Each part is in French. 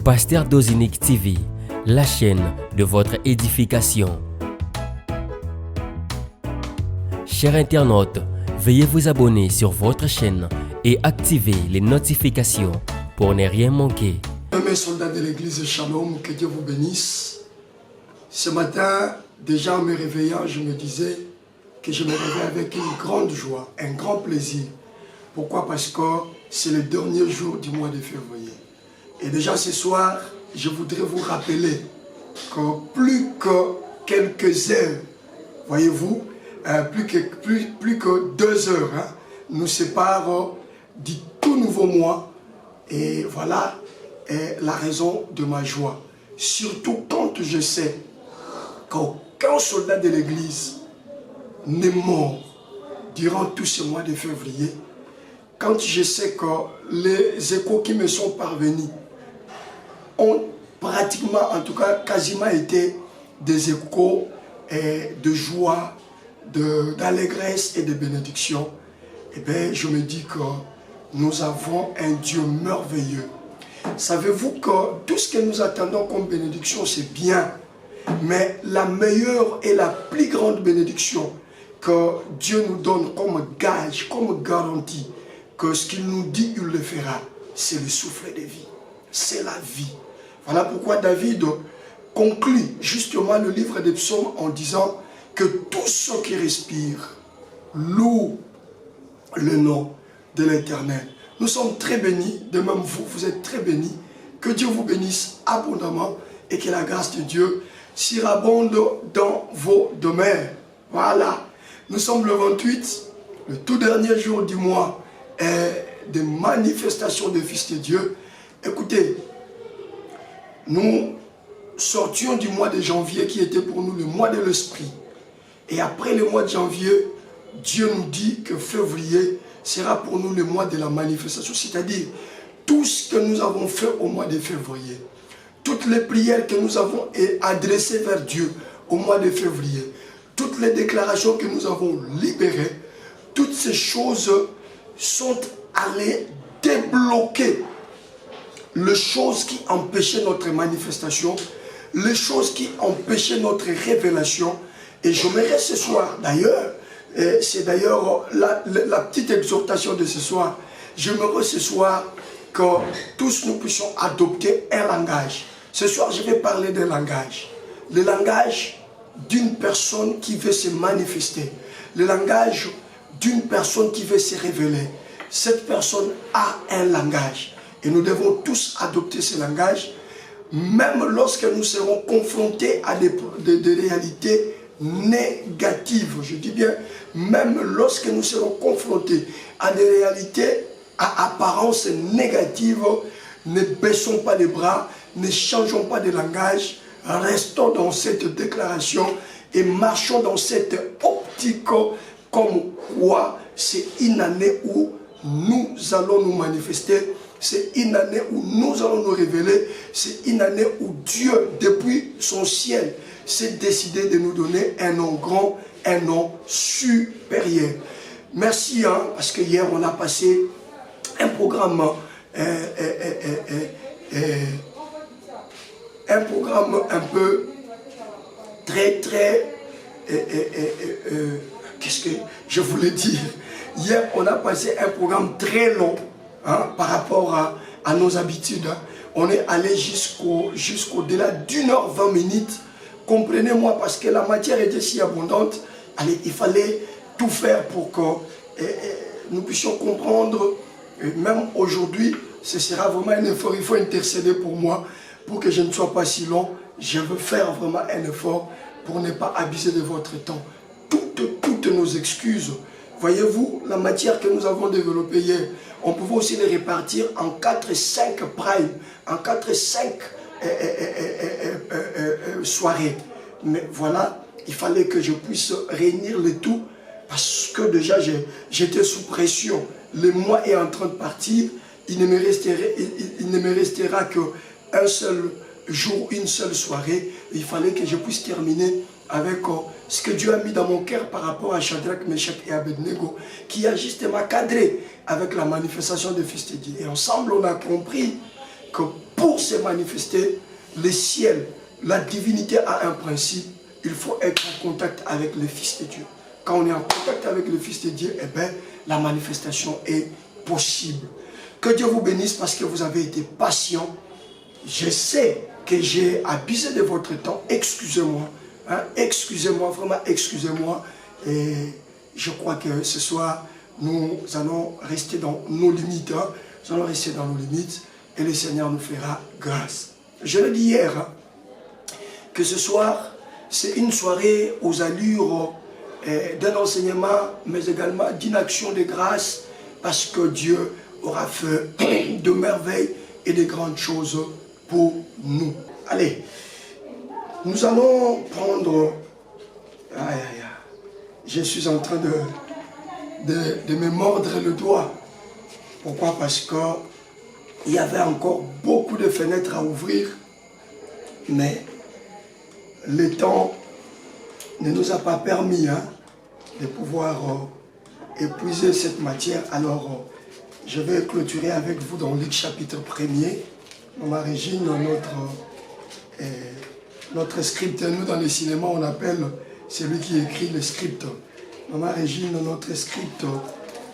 Pasteur Dozinique TV, la chaîne de votre édification. Chers internautes, veuillez vous abonner sur votre chaîne et activer les notifications pour ne rien manquer. Mes soldats de l'église Shalom, que Dieu vous bénisse. Ce matin, déjà en me réveillant, je me disais que je me réveille avec une grande joie, un grand plaisir. Pourquoi? Parce que c'est le dernier jour du mois de février. Et déjà ce soir, je voudrais vous rappeler que plus que quelques heures, voyez-vous, plus que 2 heures, nous séparent du tout nouveau mois. Et voilà la raison de ma joie. Surtout quand je sais qu'aucun soldat de l'église n'est mort durant tout ce mois de février. Quand je sais que les échos qui me sont parvenus ont pratiquement, en tout cas quasiment été des échos de joie, d'allégresse et de bénédiction, et bien je me dis que nous avons un Dieu merveilleux. Savez-vous que tout ce que nous attendons comme bénédiction, c'est bien, mais la meilleure et la plus grande bénédiction que Dieu nous donne comme gage, comme garantie, que ce qu'il nous dit, il le fera, c'est le souffle de vie, c'est la vie. Voilà pourquoi David conclut justement le livre des psaumes en disant que tous ceux qui respirent louent le nom de l'Éternel. Nous sommes très bénis, de même vous êtes très bénis. Que Dieu vous bénisse abondamment et que la grâce de Dieu surabonde dans vos demeures. Voilà, nous sommes le 28, le tout dernier jour du mois des manifestations des fils de Dieu. Écoutez, nous sortions du mois de janvier qui était pour nous le mois de l'esprit. Et après le mois de janvier, Dieu nous dit que février sera pour nous le mois de la manifestation. C'est-à-dire, tout ce que nous avons fait au mois de février, toutes les prières que nous avons adressées vers Dieu au mois de février, toutes les déclarations que nous avons libérées, toutes ces choses sont allées débloquer les choses qui empêchaient notre manifestation, les choses qui empêchaient notre révélation. Et j'aimerais ce soir, d'ailleurs, c'est d'ailleurs la petite exhortation de ce soir, j'aimerais ce soir que tous nous puissions adopter un langage. Ce soir, je vais parler d'un langage. Le langage d'une personne qui veut se manifester. Le langage d'une personne qui veut se révéler. Cette personne a un langage. Et nous devons tous adopter ce langage, même lorsque nous serons confrontés à des réalités négatives. Je dis bien, même lorsque nous serons confrontés à des réalités à apparence négative, ne baissons pas les bras, ne changeons pas de langage, restons dans cette déclaration et marchons dans cette optique comme quoi c'est une année où nous allons nous manifester. C'est une année où nous allons nous révéler. C'est une année où Dieu, depuis son ciel, s'est décidé de nous donner un nom grand, un nom supérieur. Merci, parce que hier on a passé un programme, un peu très, qu'est-ce que je voulais dire? Hier on a passé un programme très long. Par rapport à nos habitudes, on est allé jusqu'au-delà d'1h20. Comprenez-moi, parce que la matière était si abondante. Allez, il fallait tout faire pour que nous puissions comprendre. Même aujourd'hui, ce sera vraiment un effort. Il faut intercéder pour moi, pour que je ne sois pas si long. Je veux faire vraiment un effort pour ne pas abuser de votre temps. Toutes nos excuses. Voyez-vous, la matière que nous avons développée hier, on pouvait aussi les répartir en 4-5 primes, en 4-5 soirées. Mais voilà, il fallait que je puisse réunir le tout, parce que déjà j'étais sous pression. Le mois est en train de partir, il ne me restera qu'un seul jour, une seule soirée. Il fallait que je puisse terminer avec ce que Dieu a mis dans mon cœur par rapport à Shadrach, Meshach et Abednego, qui a justement cadré avec la manifestation de Fils de Dieu. Et ensemble, on a compris que pour se manifester, le ciel, la divinité a un principe. Il faut être en contact avec le Fils de Dieu. Quand on est en contact avec le Fils de Dieu, eh bien, la manifestation est possible. Que Dieu vous bénisse parce que vous avez été patient. Je sais que j'ai abusé de votre temps. Excusez-moi. Hein? Excusez-moi, vraiment excusez-moi. Et je crois que ce soir, nous allons rester dans nos limites. Hein? Nous allons rester dans nos limites et le Seigneur nous fera grâce. Je l'ai dit hier, hein, que ce soir, c'est une soirée aux allures d'un enseignement, mais également d'une action de grâce, parce que Dieu aura fait de merveilles et de grandes choses pour nous. Allez, nous allons prendre... Aïe, aïe, aïe. Je suis en train de me mordre le doigt. Pourquoi? Parce qu'il y avait encore beaucoup de fenêtres à ouvrir, mais le temps ne nous a pas permis de pouvoir épuiser cette matière. Alors, je vais clôturer avec vous dans Luc chapitre 1er. Maman Régine, notre script, nous dans le cinéma, on appelle celui qui écrit le script. Maman Régine, notre script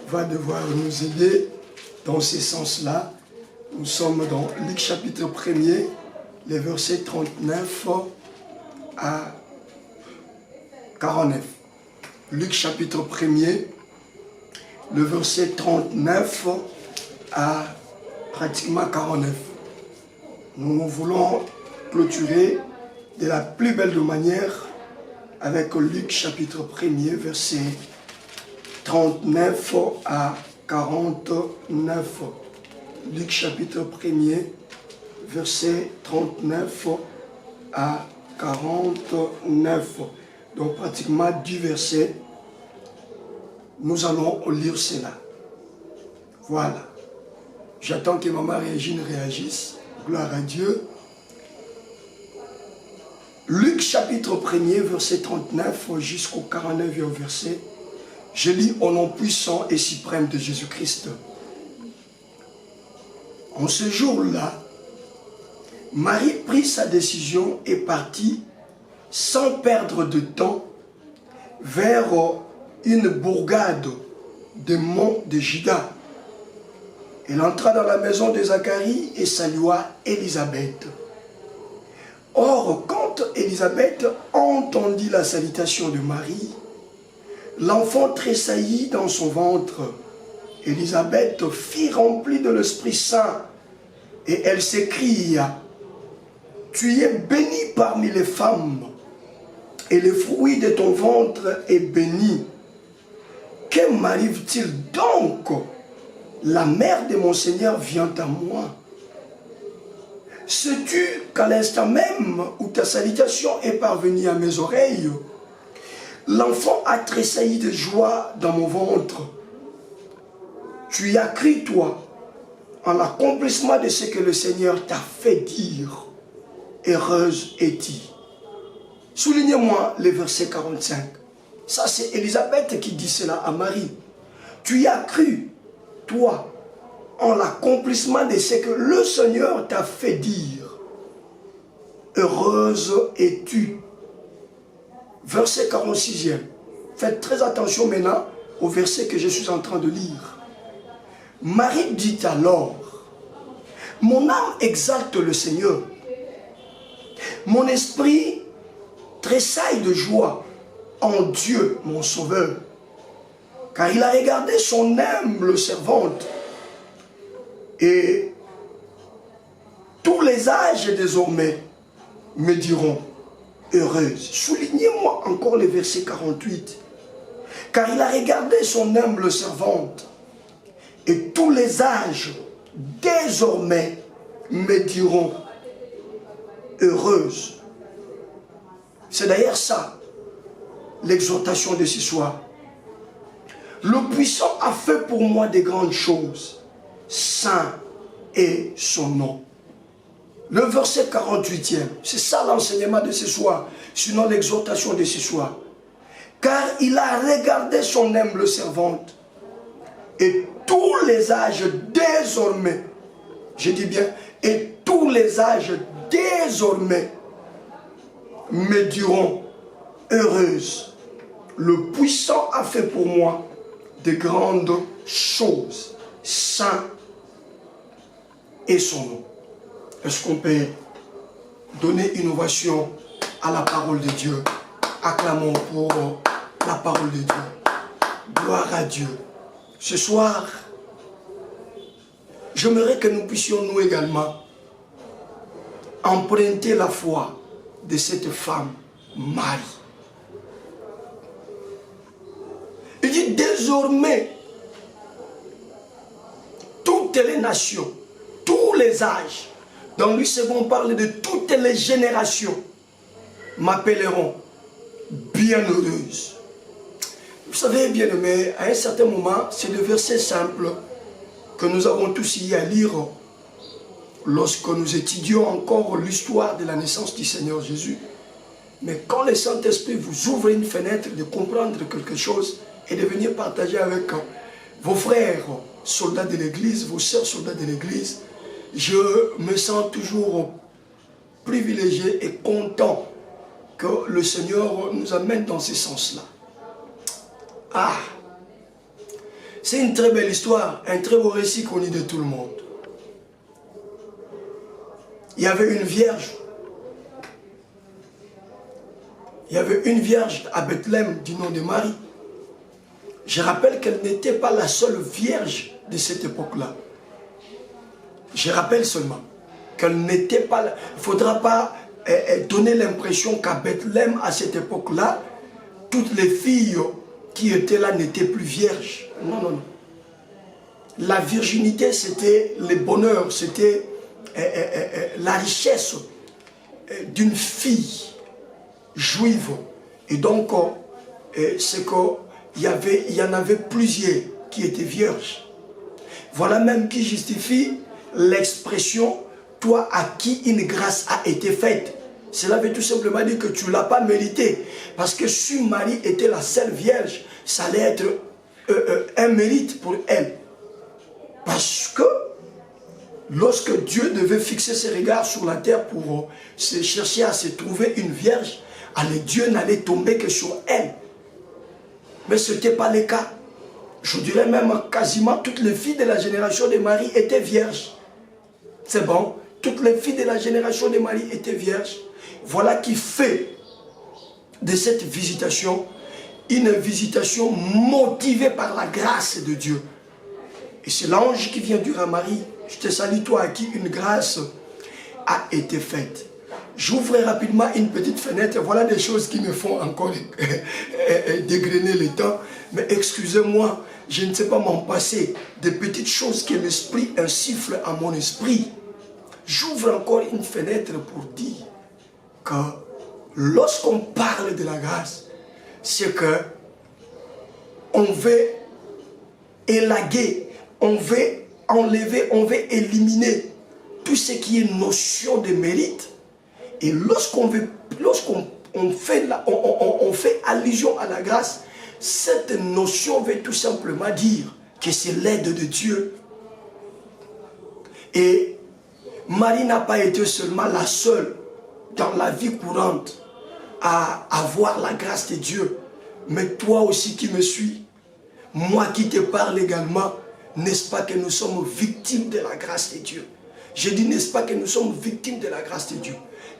va devoir nous aider dans ce sens-là. Nous sommes dans Luc chapitre 1er, les versets 39 à 49. Luc chapitre 1er, le verset 39 à pratiquement 49. Nous voulons clôturer de la plus belle de manière avec Luc chapitre 1er, verset 39 à 49. Luc chapitre 1er, verset 39 à 49. Donc pratiquement 10 versets. Nous allons lire cela. Voilà. J'attends que Maman Régine réagisse. Gloire à Dieu. Luc chapitre 1er, verset 39 jusqu'au 49e verset. Je lis au nom puissant et suprême de Jésus-Christ. En ce jour-là, Marie prit sa décision et partit sans perdre de temps vers une bourgade de mont de Juda. Elle entra dans la maison de Zacharie et salua Élisabeth. Or, quand Élisabeth entendit la salutation de Marie, l'enfant tressaillit dans son ventre. Élisabeth fut remplie de l'Esprit Saint et elle s'écria: Tu es bénie parmi les femmes et le fruit de ton ventre est béni. Que m'arrive-t-il donc? La mère de mon Seigneur vient à moi. Sais-tu qu'à l'instant même où ta salutation est parvenue à mes oreilles, l'enfant a tressailli de joie dans mon ventre? Tu y as cru, toi, en l'accomplissement de ce que le Seigneur t'a fait dire. Heureuse es-tu. Soulignez-moi le verset 45. Ça, c'est Élisabeth qui dit cela à Marie. Tu y as cru, toi, en l'accomplissement de ce que le Seigneur t'a fait dire. Heureuse es-tu. Verset 46e. Faites très attention maintenant au verset que je suis en train de lire. Marie dit alors: Mon âme exalte le Seigneur. Mon esprit tressaille de joie en Dieu, mon Sauveur, car il a regardé son humble servante. Et tous les âges désormais me diront heureuse. Soulignez-moi encore le verset 48. Car il a regardé son humble servante. Et tous les âges désormais me diront heureuse. C'est d'ailleurs ça, l'exhortation de ce soir. Le puissant a fait pour moi des grandes choses. Saint est son nom. Le verset 48e, c'est ça l'enseignement de ce soir, sinon l'exhortation de ce soir. Car il a regardé son humble servante. Et tous les âges désormais, je dis bien, et tous les âges désormais me diront, heureuse, le puissant a fait pour moi de grandes choses, saint est son nom. Est-ce qu'on peut donner une ovation à la parole de Dieu? Acclamons pour la parole de Dieu. Gloire à Dieu. Ce soir, j'aimerais que nous puissions nous également emprunter la foi de cette femme, Marie. Il dit désormais, toutes les nations, tous les âges, dans lui second parle de toutes les générations, m'appelleront bienheureuse. Vous savez, bien-aimés, à un certain moment, c'est le verset simple que nous avons tous ici à lire lorsque nous étudions encore l'histoire de la naissance du Seigneur Jésus. Mais quand le Saint-Esprit vous ouvre une fenêtre de comprendre quelque chose et de venir partager avec vos frères soldats de l'Église, vos sœurs soldats de l'Église, je me sens toujours privilégié et content que le Seigneur nous amène dans ce sens-là. Ah, c'est une très belle histoire, un très beau récit qu'on lit de tout le monde. Il y avait une vierge. Il y avait une vierge à Bethléem du nom de Marie. Je rappelle qu'elle n'était pas la seule vierge de cette époque-là. Je rappelle seulement qu'elle n'était pas... Il ne faudra pas donner l'impression qu'à Bethléem, à cette époque-là, toutes les filles qui étaient là n'étaient plus vierges. Non, non, non. La virginité, c'était le bonheur, c'était la richesse d'une fille juive. Et donc, c'est qu'il y en avait plusieurs qui étaient vierges. Voilà même qui justifie l'expression « toi à qui une grâce a été faite ». Cela veut tout simplement dire que tu ne l'as pas mérité. Parce que si Marie était la seule vierge, ça allait être un mérite pour elle. Parce que lorsque Dieu devait fixer ses regards sur la terre pour chercher à se trouver une vierge, alors Dieu n'allait tomber que sur elle. Mais ce n'était pas le cas. Je dirais même quasiment toutes les filles de la génération de Marie étaient vierges. C'est bon, toutes les filles de la génération de Marie étaient vierges. Voilà qui fait de cette visitation une visitation motivée par la grâce de Dieu. Et c'est l'ange qui vient dire à Marie, je te salue toi à qui une grâce a été faite. J'ouvre rapidement une petite fenêtre. Voilà des choses qui me font encore dégrainer le temps. Mais excusez-moi, je ne sais pas m'en passer. Des petites choses que l'esprit insuffle à mon esprit. J'ouvre encore une fenêtre pour dire que lorsqu'on parle de la grâce, c'est que on veut élaguer, on veut enlever, on veut éliminer tout ce qui est notion de mérite. Et lorsqu'on fait allusion à la grâce, cette notion veut tout simplement dire que c'est l'aide de Dieu. Et Marie n'a pas été seulement la seule dans la vie courante à avoir la grâce de Dieu. Mais toi aussi qui me suis, moi qui te parle également, n'est-ce pas que nous sommes victimes de la grâce de Dieu? Je dis, n'est-ce pas que nous sommes victimes de la grâce de Dieu?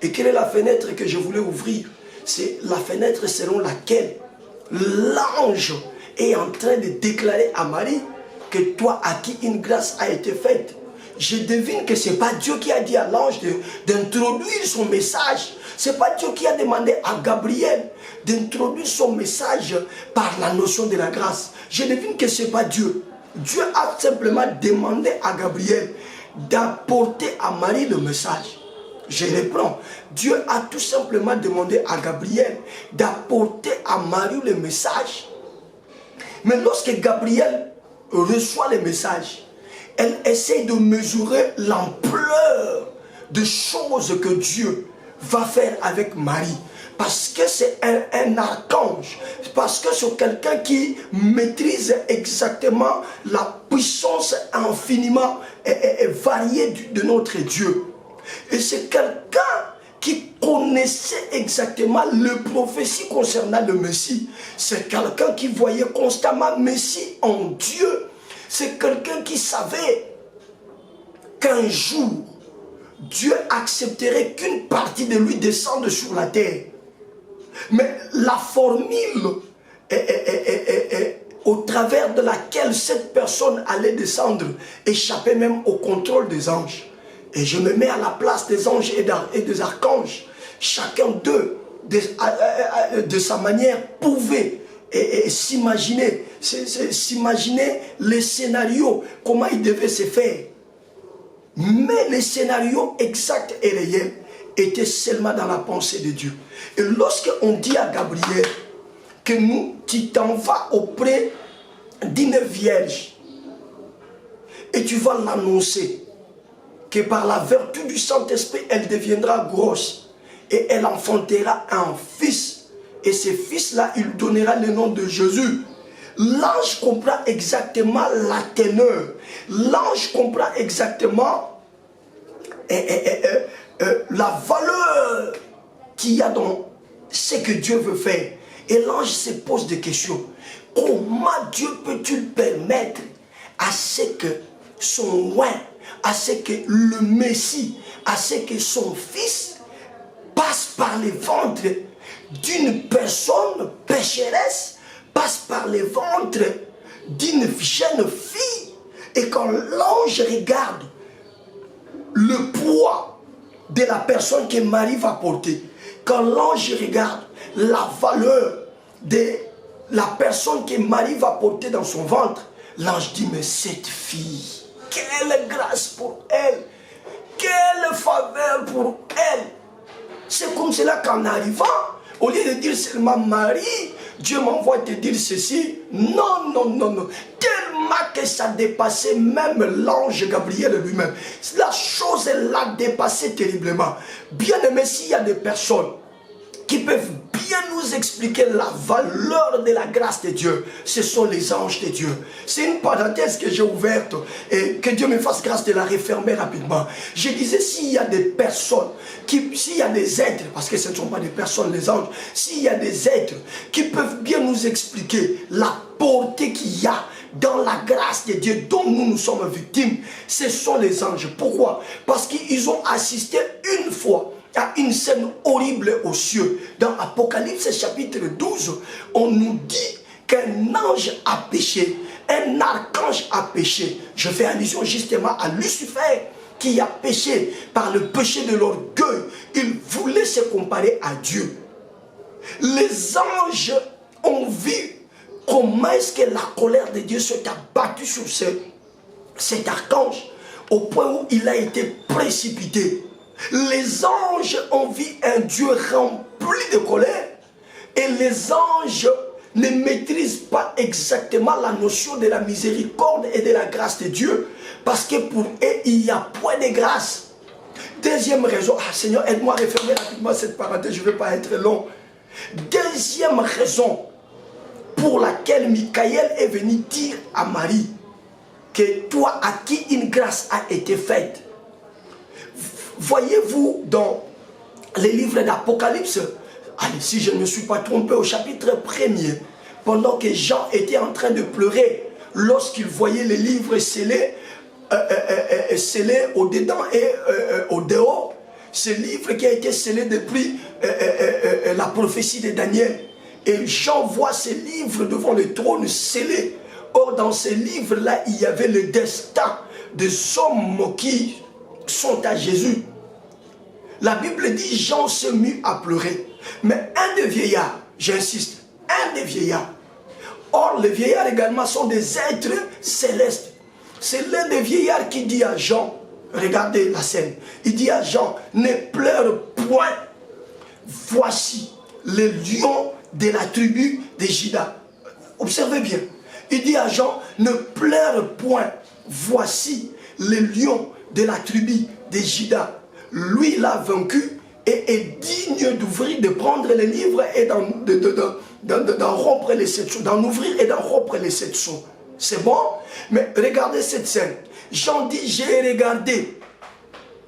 Et quelle est la fenêtre que je voulais ouvrir? C'est la fenêtre selon laquelle l'ange est en train de déclarer à Marie que toi à qui une grâce a été faite. Je devine que ce n'est pas Dieu qui a dit à l'ange d'introduire son message. Ce n'est pas Dieu qui a demandé à Gabriel d'introduire son message par la notion de la grâce. Je devine que ce n'est pas Dieu. Dieu a simplement demandé à Gabriel d'apporter à Marie le message. Je reprends. Dieu a tout simplement demandé à Gabriel d'apporter à Marie le message. Mais lorsque Gabriel reçoit le message, elle essaie de mesurer l'ampleur de choses que Dieu va faire avec Marie. Parce que c'est un archange. Parce que c'est quelqu'un qui maîtrise exactement la puissance infiniment variée de notre Dieu. Et c'est quelqu'un qui connaissait exactement le prophétie concernant le Messie. C'est quelqu'un qui voyait constamment Messie en Dieu. C'est quelqu'un qui savait qu'un jour, Dieu accepterait qu'une partie de lui descende sur la terre. Mais la formule au travers de laquelle cette personne allait descendre échappait même au contrôle des anges. Et je me mets à la place des anges et des archanges. Chacun d'eux, de sa manière, pouvait s'imaginer les scénarios, comment ils devaient se faire. Mais les scénarios exacts et réels étaient seulement dans la pensée de Dieu. Et lorsqu'on dit à Gabriel que tu t'en vas auprès d'une vierge et tu vas l'annoncer que par la vertu du Saint-Esprit, elle deviendra grosse et elle enfantera un fils. Et ce fils-là, il donnera le nom de Jésus. L'ange comprend exactement la teneur. L'ange comprend exactement la valeur qu'il y a dans ce que Dieu veut faire. Et l'ange se pose des questions. Comment Dieu peut-il permettre à ce que son roi, à ce que le Messie, à ce que son fils passe par les ventres d'une personne pécheresse, passe par les ventres d'une jeune fille, et quand l'ange regarde le poids de la personne que Marie va porter, quand l'ange regarde la valeur de la personne que Marie va porter dans son ventre, l'ange dit, mais cette fille, quelle grâce pour elle, quelle faveur pour elle. C'est comme cela qu'en arrivant, au lieu de dire seulement Marie, Dieu m'envoie te dire ceci. Non, non, non, non. Tellement que ça dépassait même l'ange Gabriel lui-même. La chose l'a dépassé terriblement. Bien aimé, s'il y a des personnes qui peuvent bien nous expliquer la valeur de la grâce de Dieu, ce sont les anges de Dieu. C'est une parenthèse que j'ai ouverte et que Dieu me fasse grâce de la refermer rapidement. Je disais, s'il y a des personnes, s'il y a des êtres, parce que ce ne sont pas des personnes, les anges, s'il y a des êtres qui peuvent bien nous expliquer la portée qu'il y a dans la grâce de Dieu dont nous sommes victimes, ce sont les anges. Pourquoi? Parce qu'ils ont assisté une fois à une scène horrible aux cieux. Dans Apocalypse chapitre 12, on nous dit qu'un ange a péché, un archange a péché. Je fais allusion justement à Lucifer qui a péché par le péché de l'orgueil. Il voulait se comparer à Dieu. Les anges ont vu comment est-ce que la colère de Dieu s'est abattue sur cet archange au point où il a été précipité. Les anges ont vu un Dieu rempli de colère et les anges ne maîtrisent pas exactement la notion de la miséricorde et de la grâce de Dieu parce que pour eux il y a point de grâce. Deuxième raison, Seigneur aide-moi à refermer rapidement cette parenthèse, je ne vais pas être long. Deuxième raison pour laquelle Michael est venu dire à Marie que toi à qui une grâce a été faite. Voyez-vous dans les livres d'Apocalypse, allez, si je ne me suis pas trompé, au chapitre 1er, pendant que Jean était en train de pleurer, lorsqu'il voyait les livres scellés au-dedans et au dehors, ce livre qui a été scellé depuis la prophétie de Daniel. Et Jean voit ces livres devant le trône scellés. Or, dans ces livres-là, il y avait le destin des hommes qui sont à Jésus. La Bible dit, Jean se mit à pleurer. Mais un des vieillards, j'insiste, un des vieillards. Or, les vieillards également sont des êtres célestes. C'est l'un des vieillards qui dit à Jean, regardez la scène, il dit à Jean, ne pleure point, voici le lion de la tribu de Juda. Observez bien, il dit à Jean, ne pleure point, voici le lion de la tribu de Juda. Lui l'a vaincu et est digne d'ouvrir, de prendre les livres et d'en rompre les 7 sceaux, d'en ouvrir et d'en rompre les 7 sceaux. C'est bon? Mais regardez cette scène. Jean dit, j'ai regardé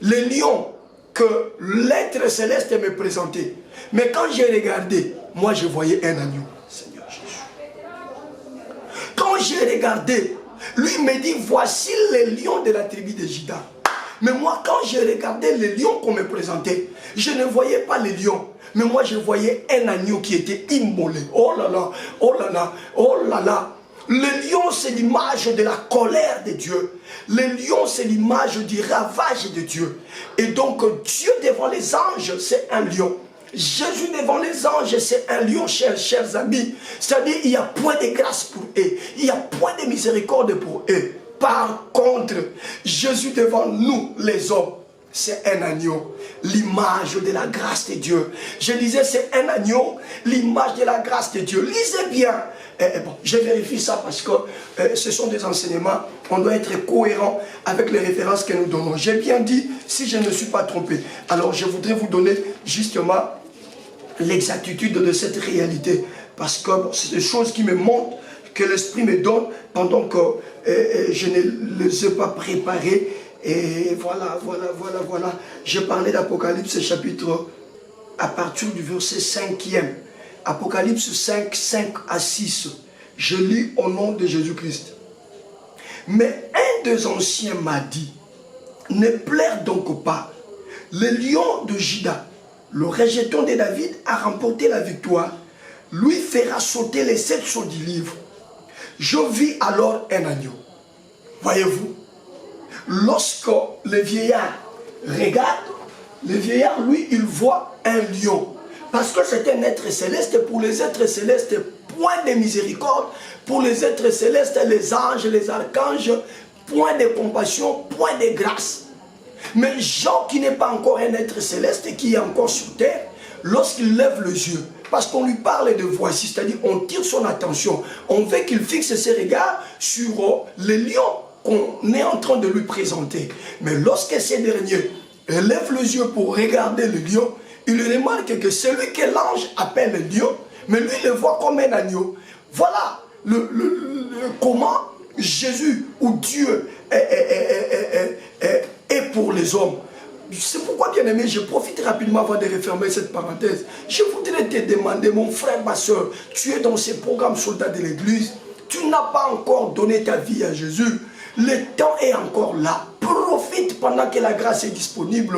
le lion que l'être céleste me présentait. Mais quand j'ai regardé, moi je voyais un agneau, Seigneur Jésus. Quand j'ai regardé, lui me dit, voici les lions de la tribu de Juda. Mais moi, quand j'ai regardé les lions qu'on me présentait, je ne voyais pas les lions. Mais moi, je voyais un agneau qui était immolé. Oh là là, oh là là, oh là là. Le lion, c'est l'image de la colère de Dieu. Le lion, c'est l'image du ravage de Dieu. Et donc, Dieu devant les anges, c'est un lion. Jésus devant les anges, c'est un lion, chers amis. C'est-à-dire, il n'y a point de grâce pour eux. Il n'y a point de miséricorde pour eux. Par contre, Jésus devant nous, les hommes, c'est un agneau, l'image de la grâce de Dieu. Je disais, c'est un agneau, l'image de la grâce de Dieu. Lisez bien. Bon, je vérifie ça parce que ce sont des enseignements. On doit être cohérent avec les références que nous donnons. J'ai bien dit, si je ne suis pas trompé. Alors, je voudrais vous donner justement l'exactitude de cette réalité. Parce que bon, c'est des choses qui me montrent, que l'Esprit me donne pendant que je ne les ai pas préparées. Et voilà. Je parlais d'Apocalypse chapitre à partir du verset 5e. Apocalypse 5, 5 à 6. Je lis au nom de Jésus-Christ. Mais un des anciens m'a dit, ne pleure donc pas. Le lion de Juda, le rejeton de David, a remporté la victoire. Lui fera sauter les 7 sceaux du livre. Je vis alors un agneau. Voyez-vous, lorsque le vieillard regarde, le vieillard, lui, il voit un lion. Parce que c'est un être céleste. Pour les êtres célestes, point de miséricorde. Pour les êtres célestes, les anges, les archanges, point de compassion, point de grâce. Mais Jean, qui n'est pas encore un être céleste, qui est encore sur terre, lorsqu'il lève les yeux, parce qu'on lui parle de voici, c'est-à-dire on tire son attention, on veut qu'il fixe ses regards sur les lions qu'on est en train de lui présenter. Mais lorsque ces derniers lèvent les yeux pour regarder le lion, il remarque que celui que l'ange appelle le lion, mais lui il le voit comme un agneau. Voilà comment Jésus ou Dieu est pour les hommes. C'est pourquoi, bien aimé, je profite rapidement avant de refermer cette parenthèse. Je voudrais te demander, mon frère, ma soeur, tu es dans ces programmes soldats de l'église, tu n'as pas encore donné ta vie à Jésus. Le temps est encore là. Profite pendant que la grâce est disponible.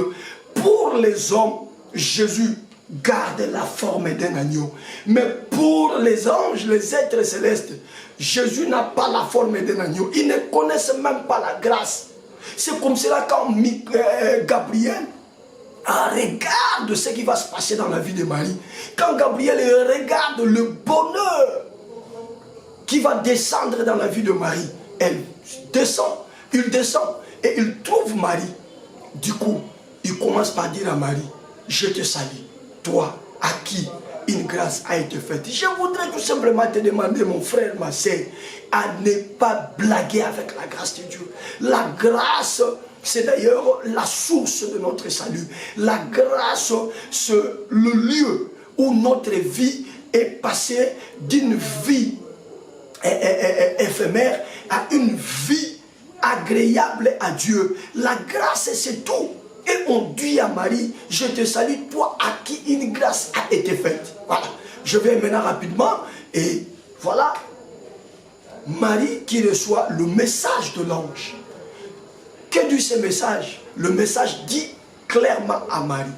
Pour les hommes, Jésus garde la forme d'un agneau. Mais pour les anges, les êtres célestes, Jésus n'a pas la forme d'un agneau. Ils ne connaissent même pas la grâce. C'est comme cela quand Gabriel regarde ce qui va se passer dans la vie de Marie. Quand Gabriel regarde le bonheur qui va descendre dans la vie de Marie, il descend et il trouve Marie. Du coup, il commence par dire à Marie, je te salue, toi à qui une grâce a été faite. Je voudrais tout simplement te demander, mon frère, ma soeur, à ne pas blaguer avec la grâce de Dieu. La grâce, c'est d'ailleurs la source de notre salut. La grâce, c'est le lieu où notre vie est passée d'une vie éphémère à une vie agréable à Dieu. La grâce, c'est tout. Et on dit à Marie, je te salue, toi à qui une grâce a été faite. Voilà. Je vais maintenant rapidement. Et voilà. Marie qui reçoit le message de l'ange. Que dit ce message? Le message dit clairement à Marie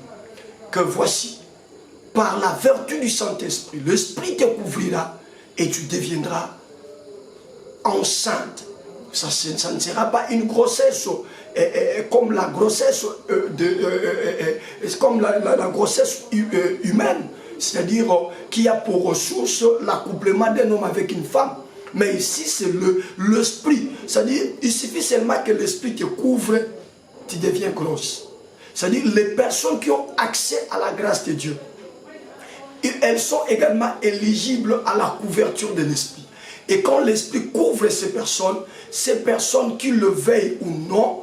que voici, par la vertu du Saint-Esprit, l'Esprit te couvrira et tu deviendras enceinte. Ça ne sera pas une grossesse comme la grossesse la grossesse humaine, c'est-à-dire qui a pour ressource l'accouplement d'un homme avec une femme. Mais ici c'est l'esprit, c'est-à-dire il suffit seulement que l'esprit te couvre, tu deviens grosse. C'est-à-dire les personnes qui ont accès à la grâce de Dieu, elles sont également éligibles à la couverture de l'esprit. Et quand l'esprit couvre ces personnes qui le veillent ou non,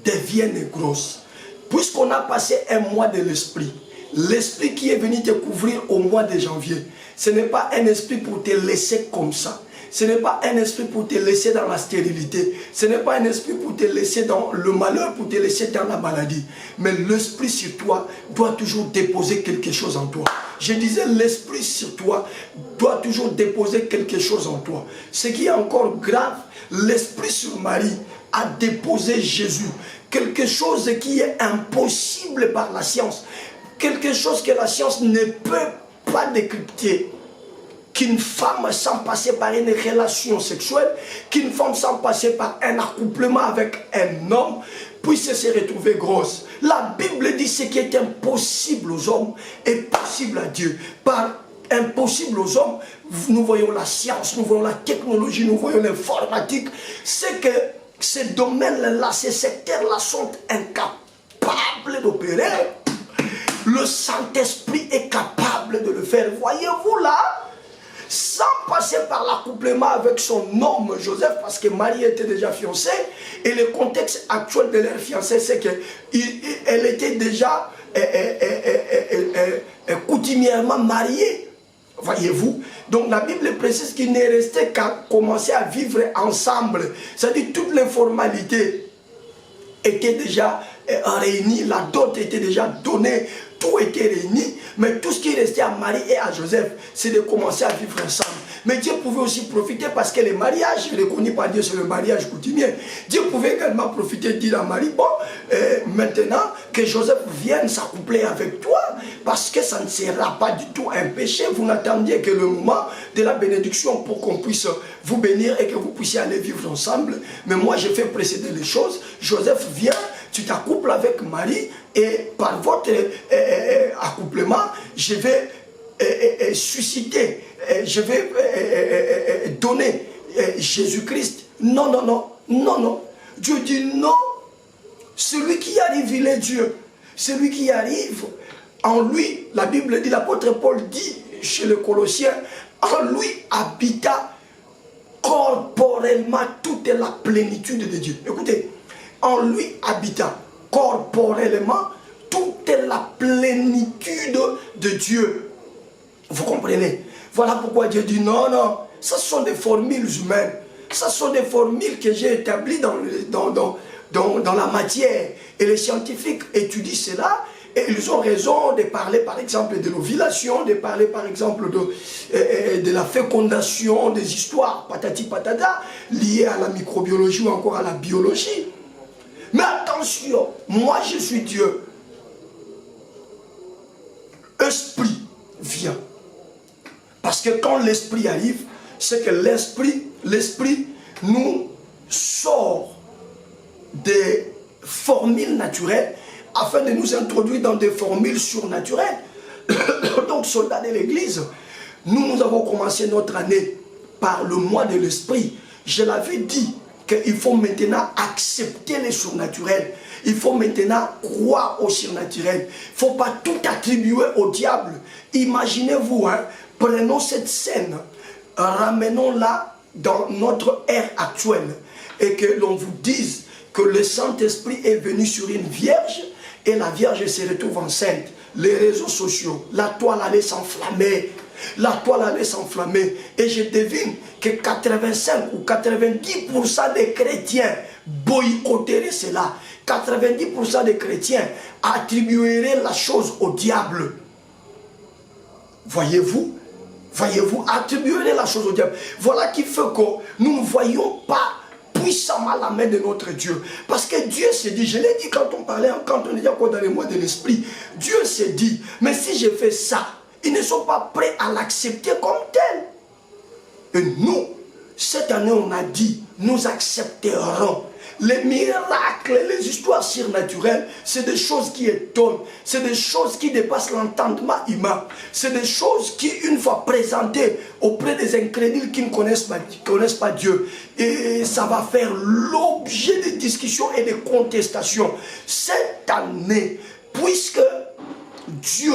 deviennent grosses. Puisqu'on a passé un mois de l'esprit, l'esprit qui est venu te couvrir au mois de janvier, ce n'est pas un esprit pour te laisser comme ça. Ce n'est pas un esprit pour te laisser dans la stérilité. Ce n'est pas un esprit pour te laisser dans le malheur, pour te laisser dans la maladie. Mais l'esprit sur toi doit toujours déposer quelque chose en toi. Je disais, l'esprit sur toi doit toujours déposer quelque chose en toi. Ce qui est encore grave, l'esprit sur Marie a déposé Jésus. Quelque chose qui est impossible par la science. Quelque chose que la science ne peut pas décrypter. Qu'une femme sans passer par une relation sexuelle, qu'une femme sans passer par un accouplement avec un homme, puisse se retrouver grosse. La Bible dit ce qui est impossible aux hommes est possible à Dieu. Par impossible aux hommes, nous voyons la science, nous voyons la technologie, nous voyons l'informatique. C'est que ces domaines-là, ces secteurs-là sont incapables d'opérer. Le Saint-Esprit est capable de le faire. Voyez-vous là, sans passer par l'accouplement avec son homme Joseph, parce que Marie était déjà fiancée, et le contexte actuel de leur fiancée, c'est qu'elle était déjà coutumièrement mariée. Voyez-vous, donc la Bible précise qu'il n'est resté qu'à commencer à vivre ensemble. C'est-à-dire toutes les formalités étaient déjà réunies, la dot était déjà donnée, tout était réuni, mais tout ce qui restait à Marie et à Joseph, c'est de commencer à vivre ensemble. Mais Dieu pouvait aussi profiter parce que le mariage reconnu par Dieu, c'est le mariage coutumier. Dieu pouvait également profiter de dire à Marie, bon, maintenant que Joseph vienne s'accoupler avec toi, parce que ça ne sera pas du tout un péché. Vous n'attendiez que le moment de la bénédiction pour qu'on puisse vous bénir et que vous puissiez aller vivre ensemble. Mais moi, je fais précéder les choses. Joseph vient, tu t'accouples avec Marie et par votre accouplement, je vais susciter, je vais donner Jésus-Christ. Non, non, non, non, non. Dieu dit non. Celui qui arrive, il est Dieu. Celui qui arrive, en lui, la Bible dit, l'apôtre Paul dit chez les Colossiens, en lui habita corporellement toute la plénitude de Dieu. Écoutez, en lui habita corporellement toute la plénitude de Dieu. Vous comprenez? Voilà pourquoi Dieu dit non, non, ce sont des formules humaines. Ce sont des formules que j'ai établies dans la matière. Et les scientifiques étudient cela et ils ont raison de parler par exemple de l'ovulation, de parler par exemple de la fécondation, des histoires patati patata liées à la microbiologie ou encore à la biologie. Mais attention, moi je suis Dieu. Esprit vient. Parce que quand l'esprit arrive, c'est que l'esprit nous sort des formules naturelles afin de nous introduire dans des formules surnaturelles. Donc, soldats de l'église, nous avons commencé notre année par le mois de l'esprit. Je l'avais dit qu'il faut maintenant accepter les surnaturels. Il faut maintenant croire au surnaturel. Il ne faut pas tout attribuer au diable. Imaginez-vous, hein, prenons cette scène, ramenons-la dans notre ère actuelle et que l'on vous dise que le Saint-Esprit est venu sur une vierge et la vierge se retrouve enceinte. Les réseaux sociaux, la toile allait s'enflammer. La toile allait s'enflammer. Et je devine que 85 ou 90% des chrétiens boycotteraient cela. 90% des chrétiens attribueraient la chose au diable. Voyez-vous? Voyez-vous? Attribueraient la chose au diable. Voilà qui fait que nous ne voyons pas puissamment la main de notre Dieu. Parce que Dieu s'est dit, je l'ai dit quand on est encore dans les mois de l'esprit, Dieu s'est dit, mais si je fais ça, ils ne sont pas prêts à l'accepter comme tel. Et nous, cette année, on a dit, nous accepterons. Les miracles, les histoires surnaturelles, c'est des choses qui étonnent. C'est des choses qui dépassent l'entendement humain. C'est des choses qui, une fois présentées auprès des incrédules qui ne connaissent pas Dieu, et ça va faire l'objet de discussions et de contestations. Cette année, puisque Dieu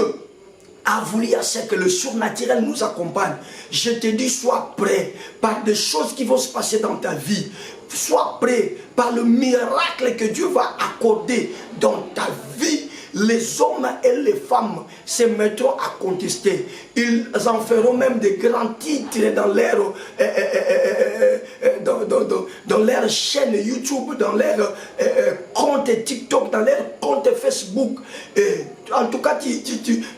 a voulu à ce que le surnaturel nous accompagne, je te dis, sois prêt par des choses qui vont se passer dans ta vie. Sois prêt par le miracle que Dieu va accorder dans ta vie. les hommes et les femmes se mettront à contester. Ils en feront même des grands titres dans leur chaîne YouTube, dans leur compte TikTok, dans leur compte Facebook. En tout cas,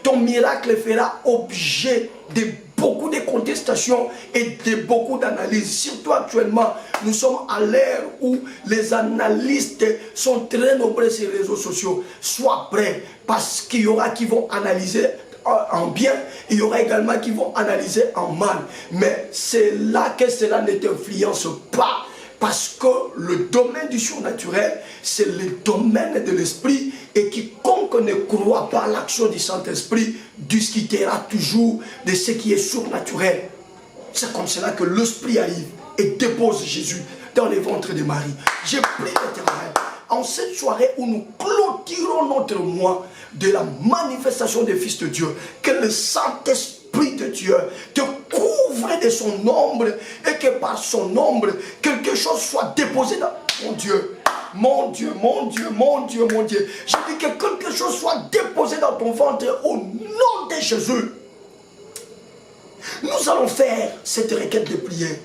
ton miracle fera objet de beaucoup de contestations et de beaucoup d'analyses. Surtout actuellement, nous sommes à l'ère où les analystes sont très nombreux sur les réseaux sociaux. Sois prêt, parce qu'il y aura qui vont analyser en bien, il y aura également qui vont analyser en mal. Mais c'est là que cela ne t'influence pas. Parce que le domaine du surnaturel, c'est le domaine de l'esprit. Et quiconque ne croit pas à l'action du Saint-Esprit discutera toujours de ce qui est surnaturel. C'est comme cela que l'esprit arrive et dépose Jésus dans les ventres de Marie. J'ai pris l'Éternel en cette soirée où nous clôturons notre mois de la manifestation des fils de Dieu. Que le Saint-Esprit de Dieu te couvre de son ombre et que par son ombre, quelque chose soit déposé dans mon Dieu. Mon Dieu, mon Dieu, mon Dieu, mon Dieu. Je dis que quelque chose soit déposé dans ton ventre au nom de Jésus. Nous allons faire cette requête de prière.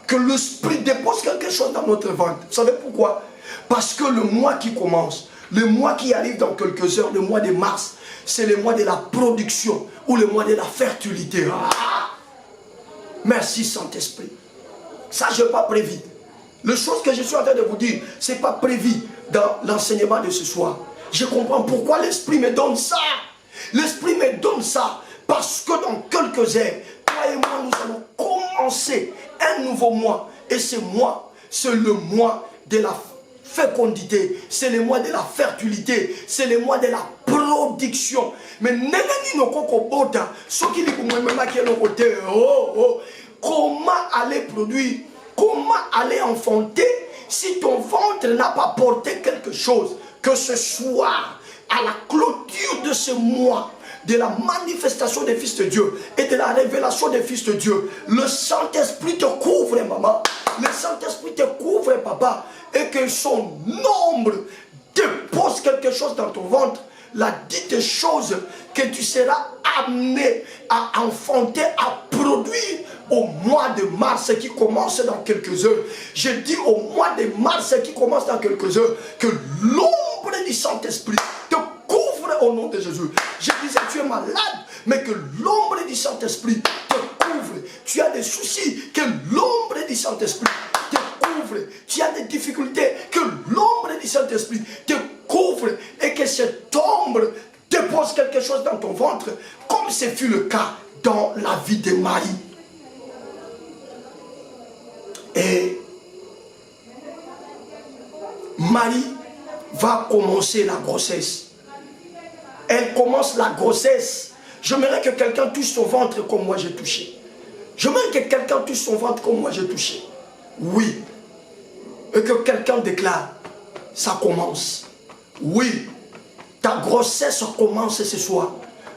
Que l'Esprit dépose quelque chose dans notre ventre. Vous savez pourquoi? Parce que le mois qui commence, le mois qui arrive dans quelques heures, le mois de mars, c'est le mois de la production ou le mois de la fertilité. Ah! Merci Saint-Esprit. Ça, je n'ai pas prévu. Les choses que je suis en train de vous dire, ce n'est pas prévu dans l'enseignement de ce soir. Je comprends pourquoi l'Esprit me donne ça. L'Esprit me donne ça parce que dans quelques heures, toi et moi, nous allons commencer un nouveau mois. Et ce mois, c'est le mois de la fécondité, c'est le mois de la fertilité, c'est le mois de la production. Mais comment aller produire, comment aller enfanter si ton ventre n'a pas porté quelque chose? Que ce soit à la clôture de ce mois de la manifestation des fils de Dieu et de la révélation des fils de Dieu, le Saint-Esprit te couvre, maman, le Saint-Esprit te couvre, papa, et que son ombre dépose quelque chose dans ton ventre, la dite chose que tu seras amené à enfanter, à produire au mois de mars qui commence dans quelques heures. Je dis au mois de mars qui commence dans quelques heures, que l'ombre du Saint-Esprit te couvre au nom de Jésus. Je disais, tu es malade, mais que l'ombre du Saint-Esprit te couvre. Tu as des soucis, que l'ombre du Saint-Esprit te couvre. Tu as des difficultés, que l'ombre du Saint-Esprit te couvre. Et que cette ombre dépose quelque chose dans ton ventre, comme ce fut le cas dans la vie de Marie. Et Marie va commencer la grossesse. Elle commence la grossesse. J'aimerais que quelqu'un touche son ventre comme moi j'ai touché. J'aimerais que quelqu'un touche son ventre comme moi j'ai touché. Oui. Et que quelqu'un déclare, ça commence. Oui. Ta grossesse commence ce soir.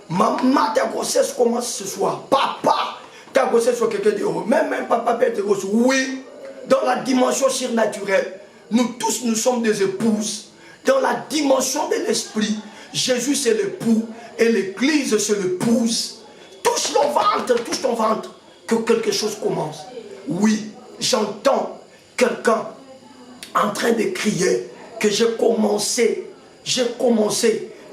Maman, ta grossesse commence ce soir. Papa, ta grossesse soit quelqu'un de haut. Même papa peut être grosse. Oui. Dans la dimension surnaturelle, nous tous, nous sommes des épouses. Dans la dimension de l'esprit, Jésus c'est l'époux et l'église c'est l'épouse. Touche ton ventre, que quelque chose commence. Oui, j'entends quelqu'un en train de crier que j'ai commencé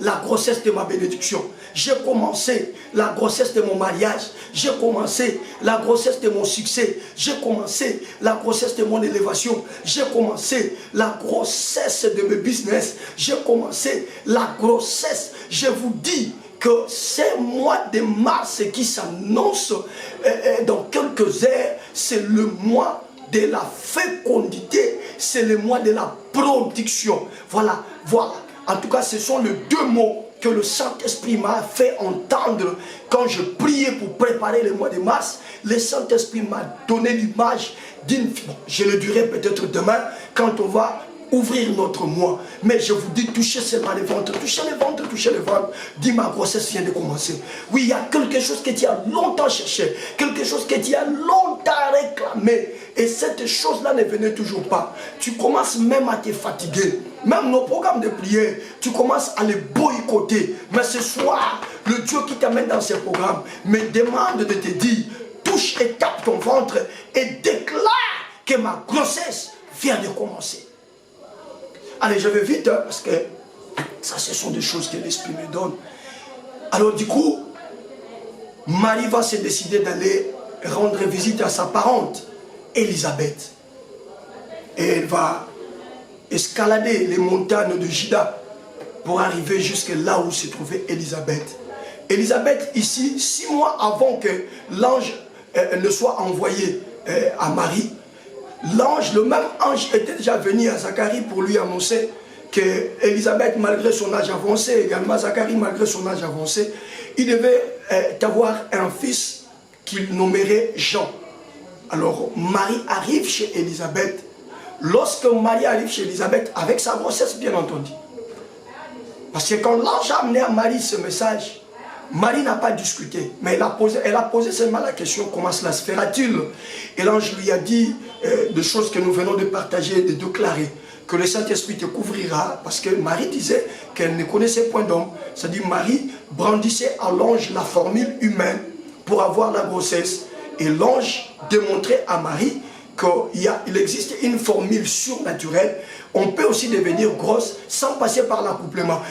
la grossesse de ma bénédiction. J'ai commencé la grossesse de mon mariage. J'ai commencé la grossesse de mon succès. J'ai commencé la grossesse de mon élévation. J'ai commencé la grossesse de mes business. J'ai commencé la grossesse. Je vous dis que ce mois de mars qui s'annonce dans quelques heures, c'est le mois de la fécondité. C'est le mois de la production. Voilà. En tout cas, ce sont les deux mots que le Saint-Esprit m'a fait entendre quand je priais pour préparer le mois de mars. Le Saint-Esprit m'a donné l'image d'une fille. Je le dirai peut-être demain quand on va ouvrir notre mois. Mais je vous dis, touchez seulement le ventre, touchez le ventre, touchez le ventre. Dis, ma grossesse vient de commencer. Oui, il y a quelque chose que tu as longtemps cherché, quelque chose que tu as longtemps réclamé. Et cette chose-là ne venait toujours pas. Tu commences même à te fatiguer. Même nos programmes de prière, tu commences à les boycotter. Mais ce soir, le Dieu qui t'amène dans ces programmes me demande de te dire, touche et tape ton ventre et déclare que ma grossesse vient de commencer. Allez, je vais vite, hein, parce que ça, ce sont des choses que l'Esprit me donne. Alors du coup, Marie va se décider d'aller rendre visite à sa parente, Élisabeth. Et elle va escalader les montagnes de Juda pour arriver jusque là où se trouvait Élisabeth. Élisabeth, ici, 6 mois avant que l'ange ne soit envoyé à Marie, l'ange, le même ange était déjà venu à Zacharie pour lui annoncer que Élisabeth, malgré son âge avancé, également Zacharie, malgré son âge avancé, il devait avoir un fils qu'il nommerait Jean. Alors Marie arrive chez Élisabeth. Lorsque Marie arrive chez Élisabeth, avec sa grossesse bien entendu. Parce que quand l'ange a amené à Marie ce message, Marie n'a pas discuté, mais elle a posé seulement la question, comment cela se fera-t-il? Et l'ange lui a dit des choses que nous venons de partager, de déclarer, que le Saint-Esprit te couvrira, parce que Marie disait qu'elle ne connaissait point d'homme. C'est-à-dire Marie brandissait à l'ange la formule humaine pour avoir la grossesse. Et l'ange démontrait à Marie qu'il existe une formule surnaturelle. On peut aussi devenir grosse sans passer par l'accouplement.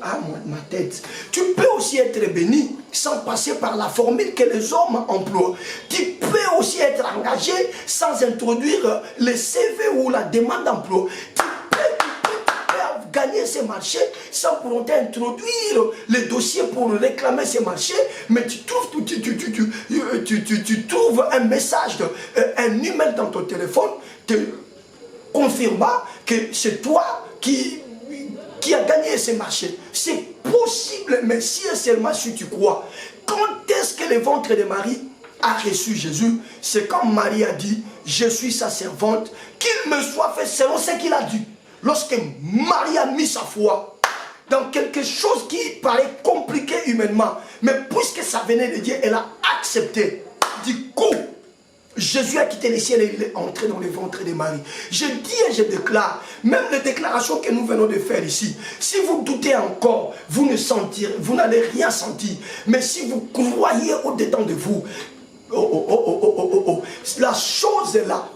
Ma tête. Tu peux aussi être béni sans passer par la formule que les hommes emploient. Tu peux aussi être engagé sans introduire le CV ou la demande d'emploi. Tu peux gagner ces marchés sans pour autant introduire les dossiers pour réclamer ces marchés, mais tu trouves un message, un email dans ton téléphone te confirmant que c'est toi qui a gagné ces marchés. C'est possible, mais si et seulement si tu crois. Quand est-ce que le ventre de Marie a reçu Jésus? C'est quand Marie a dit, je suis sa servante, qu'il me soit fait selon ce qu'il a dit. Lorsque Marie a mis sa foi dans quelque chose qui paraît compliqué humainement, mais puisque ça venait de Dieu, elle a accepté. Du coup, Jésus a quitté les ciels et il est entré dans le ventre de Marie. Je dis et je déclare, même les déclarations que nous venons de faire ici, si vous doutez encore, vous n'allez rien sentir. Mais si vous croyez au-dedans de vous, la chose est là.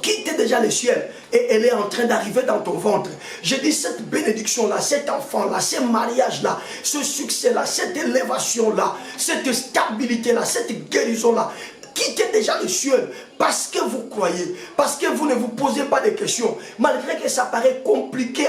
Quitte déjà le ciel et elle est en train d'arriver dans ton ventre. Je dis cette bénédiction-là, cet enfant-là, ce mariage-là, ce succès-là, cette élévation-là, cette stabilité-là, cette guérison-là, quittez déjà le ciel parce que vous croyez, parce que vous ne vous posez pas de questions, malgré que ça paraît compliqué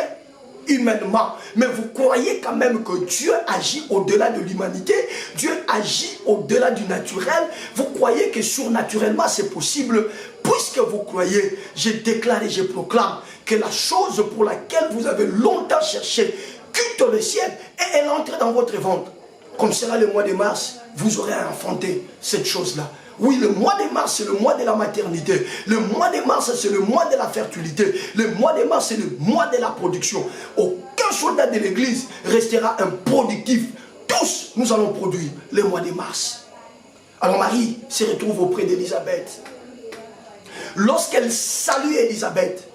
humainement, mais vous croyez quand même que Dieu agit au-delà de l'humanité, Dieu agit au-delà du naturel, vous croyez que surnaturellement c'est possible. Puisque vous croyez, je déclare et je proclame que la chose pour laquelle vous avez longtemps cherché quitte le ciel et elle entre dans votre ventre. Comme sera le mois de mars, vous aurez enfanté cette chose-là. Oui, le mois de mars, c'est le mois de la maternité. Le mois de mars, c'est le mois de la fertilité. Le mois de mars, c'est le mois de la production. Aucun soldat de l'église restera improductif. Tous, nous allons produire le mois de mars. Alors Marie se retrouve auprès d'Élisabeth. Lorsqu'elle salue Élisabeth,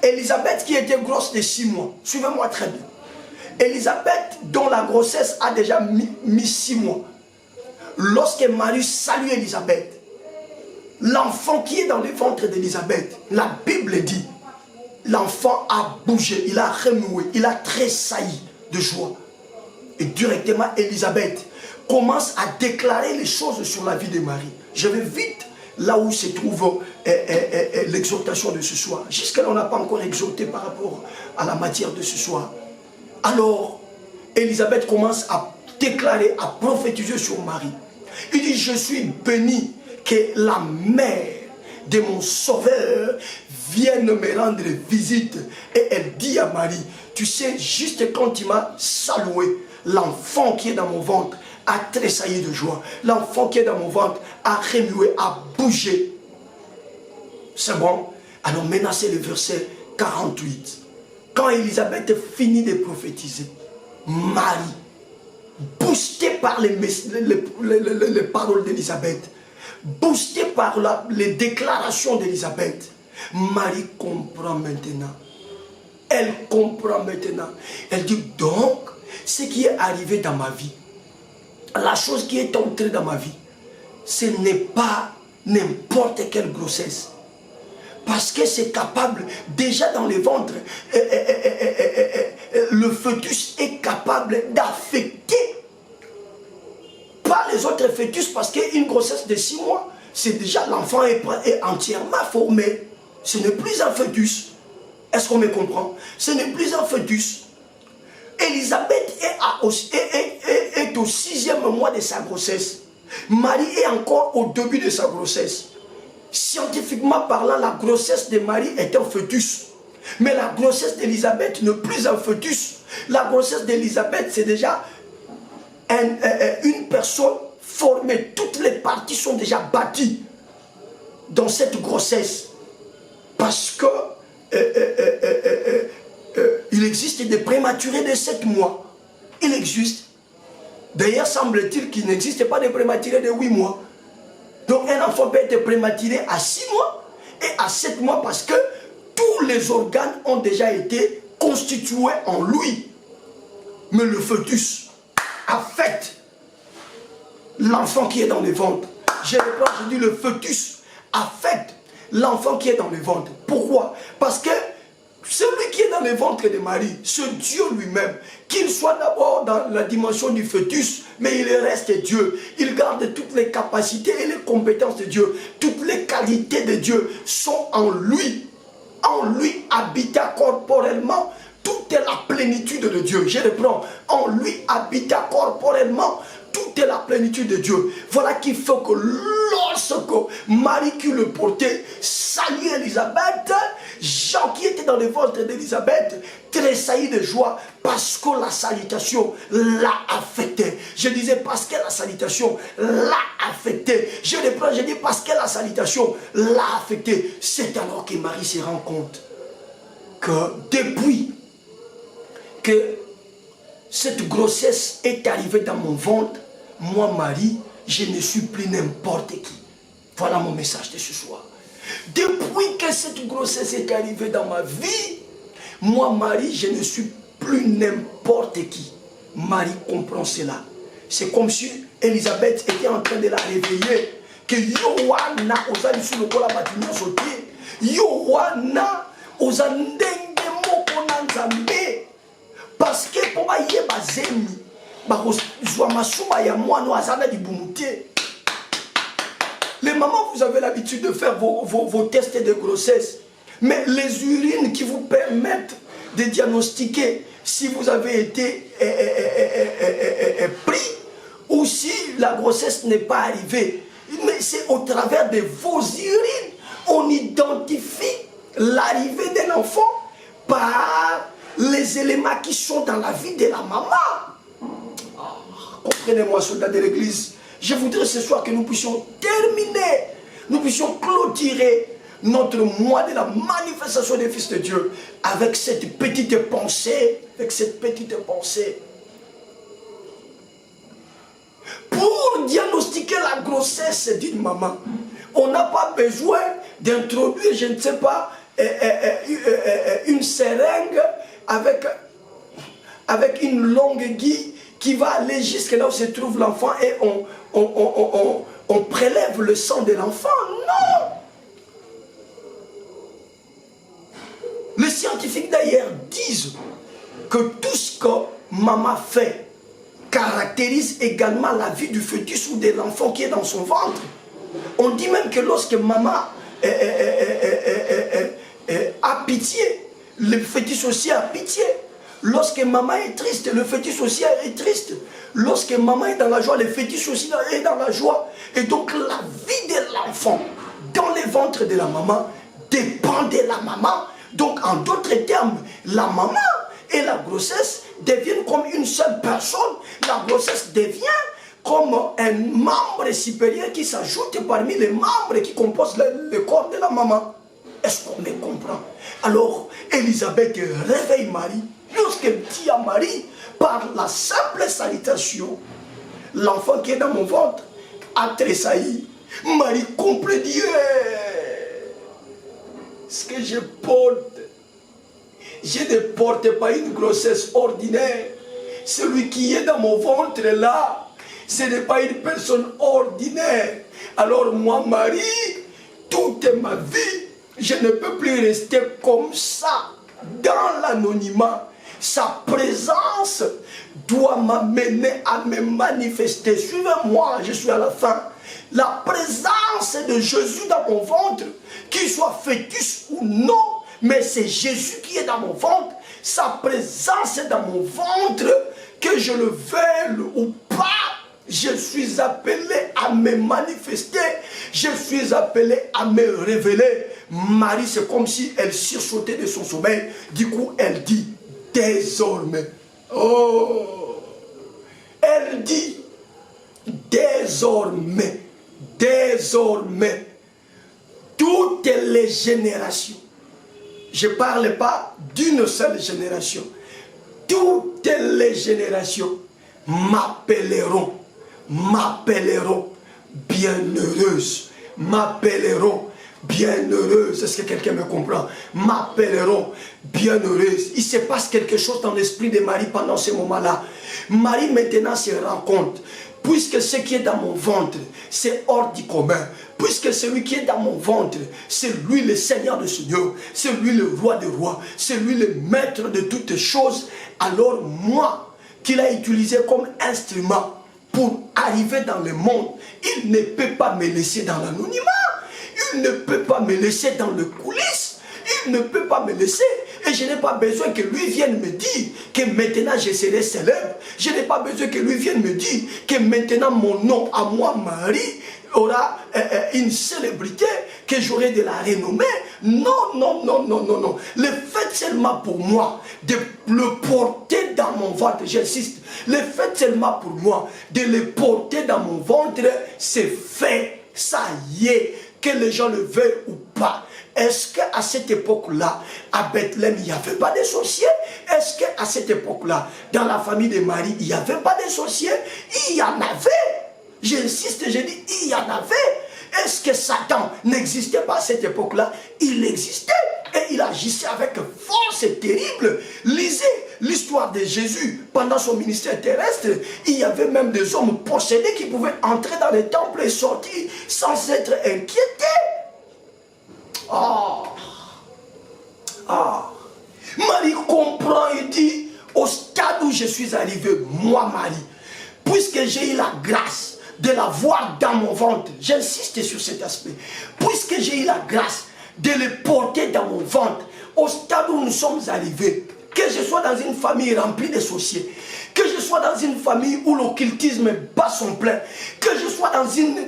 Élisabeth qui était grosse de 6 mois, suivez-moi très bien. Élisabeth dont la grossesse a déjà mis 6 mois. Lorsque Marie salue Élisabeth, l'enfant qui est dans le ventre d'Élisabeth, la Bible dit, l'enfant a bougé, il a remué, il a tressailli de joie. Et directement Élisabeth commence à déclarer les choses sur la vie de Marie. Je vais vite là où se trouve l'exhortation de ce soir. Jusqu'à là, on n'a pas encore exhorté par rapport à la matière de ce soir. Alors, Élisabeth commence à déclarer, à prophétiser sur Marie. Il dit, je suis béni que la mère de mon sauveur vienne me rendre visite. Et elle dit à Marie, tu sais, juste quand tu m'as salué, l'enfant qui est dans mon ventre a tressailli de joie. L'enfant qui est dans mon ventre a remué, a bougé. C'est bon. Alors maintenant c'est le verset 48. Quand Élisabeth finit de prophétiser, Marie, boostée par les paroles d'Élisabeth, boostée par les déclarations d'Élisabeth, Marie comprend maintenant. Elle comprend maintenant. Elle dit donc, ce qui est arrivé dans ma vie, la chose qui est entrée dans ma vie, ce n'est pas n'importe quelle grossesse. Parce que c'est capable, déjà dans le ventre, le fœtus est capable d'affecter pas les autres fœtus, parce qu'une grossesse de 6 mois, c'est déjà l'enfant est entièrement formé. Ce n'est plus un fœtus. Est-ce qu'on me comprend? Ce n'est plus un fœtus. Elisabeth est au 6e mois de sa grossesse. Marie est encore au début de sa grossesse. Scientifiquement parlant, la grossesse de Marie est un fœtus. Mais la grossesse d'Elisabeth n'est plus un fœtus. La grossesse d'Elisabeth, c'est déjà une personne formée. Toutes les parties sont déjà bâties dans cette grossesse. Parce que il existe des prématurés de 7 mois. Il existe. D'ailleurs, semble-t-il qu'il n'existe pas de prématurés de 8 mois. Donc un enfant peut être prématuré à 6 mois et à 7 mois parce que tous les organes ont déjà été constitués en lui. Mais le fœtus affecte l'enfant qui est dans le ventre. Je reprends, je dis le fœtus affecte l'enfant qui est dans le ventre. Pourquoi? Parce que celui qui est dans le ventre de Marie, ce Dieu lui-même, qu'il soit d'abord dans la dimension du fœtus, mais il reste Dieu. Il garde toutes les capacités et les compétences de Dieu. Toutes les qualités de Dieu sont en lui. En lui habita corporellement toute la plénitude de Dieu. Je reprends. En lui habita corporellement toute la plénitude de Dieu. Voilà qui fait que lorsque Marie qui le portait salue Elisabeth, Jean qui était dans le ventre d'Elisabeth tressaillit de joie parce que la salutation l'a affecté. Je disais parce que la salutation l'a affecté. Je reprends, je dis parce que la salutation l'a affecté. C'est alors que Marie se rend compte que depuis que cette grossesse est arrivée dans mon ventre, moi Marie, je ne suis plus n'importe qui. Voilà mon message de ce soir. Depuis que cette grossesse est arrivée dans ma vie, moi Marie, je ne suis plus n'importe qui. Marie comprend cela. C'est comme si Elisabeth était en train de la réveiller. Que Yowana osali sur le kola batinyo sauté. Yowana osandenge moko nanzambe. Parce que pour ma yeba zemi, les mamans, vous avez l'habitude de faire vos tests de grossesse. Mais les urines qui vous permettent de diagnostiquer si vous avez été pris ou si la grossesse n'est pas arrivée. Mais c'est au travers de vos urines, on identifie l'arrivée d'un enfant par les éléments qui sont dans la vie de la maman. Comprenez-moi, soldats de l'église. Je voudrais ce soir que nous puissions terminer, nous puissions clôturer notre mois de la manifestation des fils de Dieu avec cette petite pensée, Pour diagnostiquer la grossesse d'une maman, on n'a pas besoin d'introduire, je ne sais pas, une seringue avec une longue aiguille qui va aller jusque là où se trouve l'enfant et on prélève le sang de l'enfant. Non! Les scientifiques d'ailleurs disent que tout ce que maman fait caractérise également la vie du fœtus ou de l'enfant qui est dans son ventre. On dit même que lorsque maman a pitié, le fœtus aussi a pitié. Lorsque maman est triste, le fœtus aussi est triste. Lorsque maman est dans la joie, le fœtus aussi est dans la joie. Et donc la vie de l'enfant dans le ventre de la maman dépend de la maman. Donc en d'autres termes, la maman et la grossesse deviennent comme une seule personne. La grossesse devient comme un membre supérieur qui s'ajoute parmi les membres qui composent le corps de la maman. Est-ce qu'on me comprend? Alors, Elisabeth réveille Marie. Lorsqu'elle dit à Marie, par la simple salutation, l'enfant qui est dans mon ventre a tressailli. Marie comprend Dieu. Ce que je porte Je ne porte pas une grossesse ordinaire. Celui qui est dans mon ventre là, ce n'est pas une personne ordinaire. Alors moi, Marie, toute ma vie, je ne peux plus rester comme ça, dans l'anonymat. Sa présence doit m'amener à me manifester. Suivez-moi, je suis à la fin. La présence de Jésus dans mon ventre, qu'il soit fœtus ou non, mais c'est Jésus qui est dans mon ventre. Sa présence est dans mon ventre, que je le veuille ou pas. Je suis appelé à me manifester. Je suis appelé à me révéler. Marie, c'est comme si elle sursautait de son sommeil. Du coup, elle dit, désormais. Oh! Elle dit, désormais. Désormais. Toutes les générations. Je ne parle pas d'une seule génération. Toutes les générations m'appelleront bienheureuse, m'appelleront bienheureuse. Est-ce que quelqu'un me comprend? M'appelleront bienheureuse. Il se passe quelque chose dans l'esprit de Marie pendant ce moment-là. Marie maintenant se rend compte, puisque ce qui est dans mon ventre, c'est hors du commun. Puisque celui qui est dans mon ventre, c'est lui le Seigneur de Seigneurs, c'est lui le roi des rois, c'est lui le maître de toutes choses. Alors moi, qu'il a utilisé comme instrument pour arriver dans le monde, il ne peut pas me laisser dans l'anonymat. Il ne peut pas me laisser dans le coulisses. Il ne peut pas me laisser. Et je n'ai pas besoin que lui vienne me dire que maintenant je serai célèbre. Je n'ai pas besoin que lui vienne me dire que maintenant mon nom à moi, Marie, aura une célébrité, que j'aurai de la renommée. Non, non, non, non, non, non. Le fait seulement pour moi de le porter dans mon ventre, j'insiste, le fait seulement pour moi de le porter dans mon ventre, c'est fait. Ça y est, que les gens le veuillent ou pas. Est-ce qu'à cette époque-là, à Bethléem, il n'y avait pas de sorciers? Est-ce qu'à cette époque-là, dans la famille de Marie, il n'y avait pas de sorciers? Il y en avait. J'insiste, je dis, il y en avait. Est-ce que Satan n'existait pas à cette époque-là? Il existait et il agissait avec force terrible. Lisez l'histoire de Jésus pendant son ministère terrestre. Il y avait même des hommes possédés qui pouvaient entrer dans les temples et sortir sans être inquiétés. Marie comprend et dit, au stade où je suis arrivé, moi Marie, puisque j'ai eu la grâce de la voir dans mon ventre, j'insiste sur cet aspect, puisque j'ai eu la grâce de le porter dans mon ventre, au stade où nous sommes arrivés, que je sois dans une famille remplie de sorciers, que je sois dans une famille où l'occultisme bat son plein, que je sois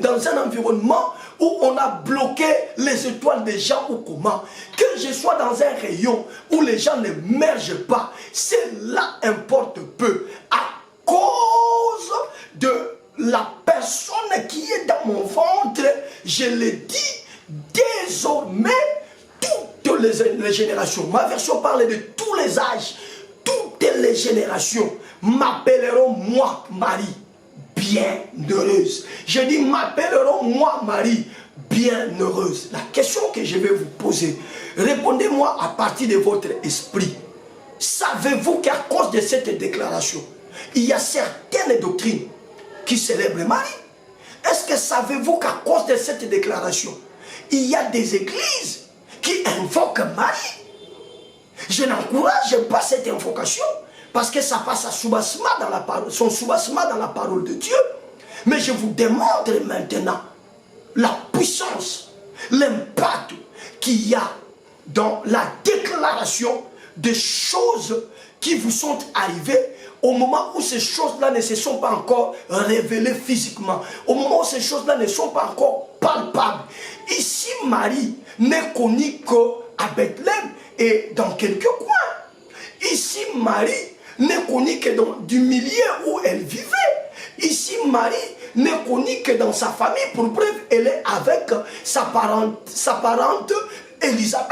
dans un environnement où on a bloqué les étoiles des gens ou comment, que je sois dans un rayon où les gens ne mergent pas, cela importe peu, à cause de la personne qui est dans mon ventre. Je le dis désormais, toutes les générations, ma version parle de tous les âges, toutes les générations m'appelleront moi Marie bienheureuse. Je dis m'appelleront moi Marie bienheureuse. La question que je vais vous poser, répondez-moi à partir de votre esprit. Savez-vous qu'à cause de cette déclaration, il y a certaines doctrines qui célèbrent Marie? Est-ce que savez-vous qu'à cause de cette déclaration, il y a des églises qui invoquent Marie? Je n'encourage pas cette invocation parce que ça passe à soubassement dans la parole, son soubassement dans la parole de Dieu. Mais je vous démontre maintenant la puissance, l'impact qu'il y a dans la déclaration des choses qui vous sont arrivées au moment où ces choses-là ne se sont pas encore révélées physiquement, au moment où ces choses-là ne sont pas encore palpables. Ici, Marie n'est connue qu'à Bethléem et dans quelques coins. Ici, Marie n'est connue que dans du milieu où elle vivait. Ici, Marie n'est connue que dans sa famille. Pour preuve, elle est avec sa parente Élisabeth.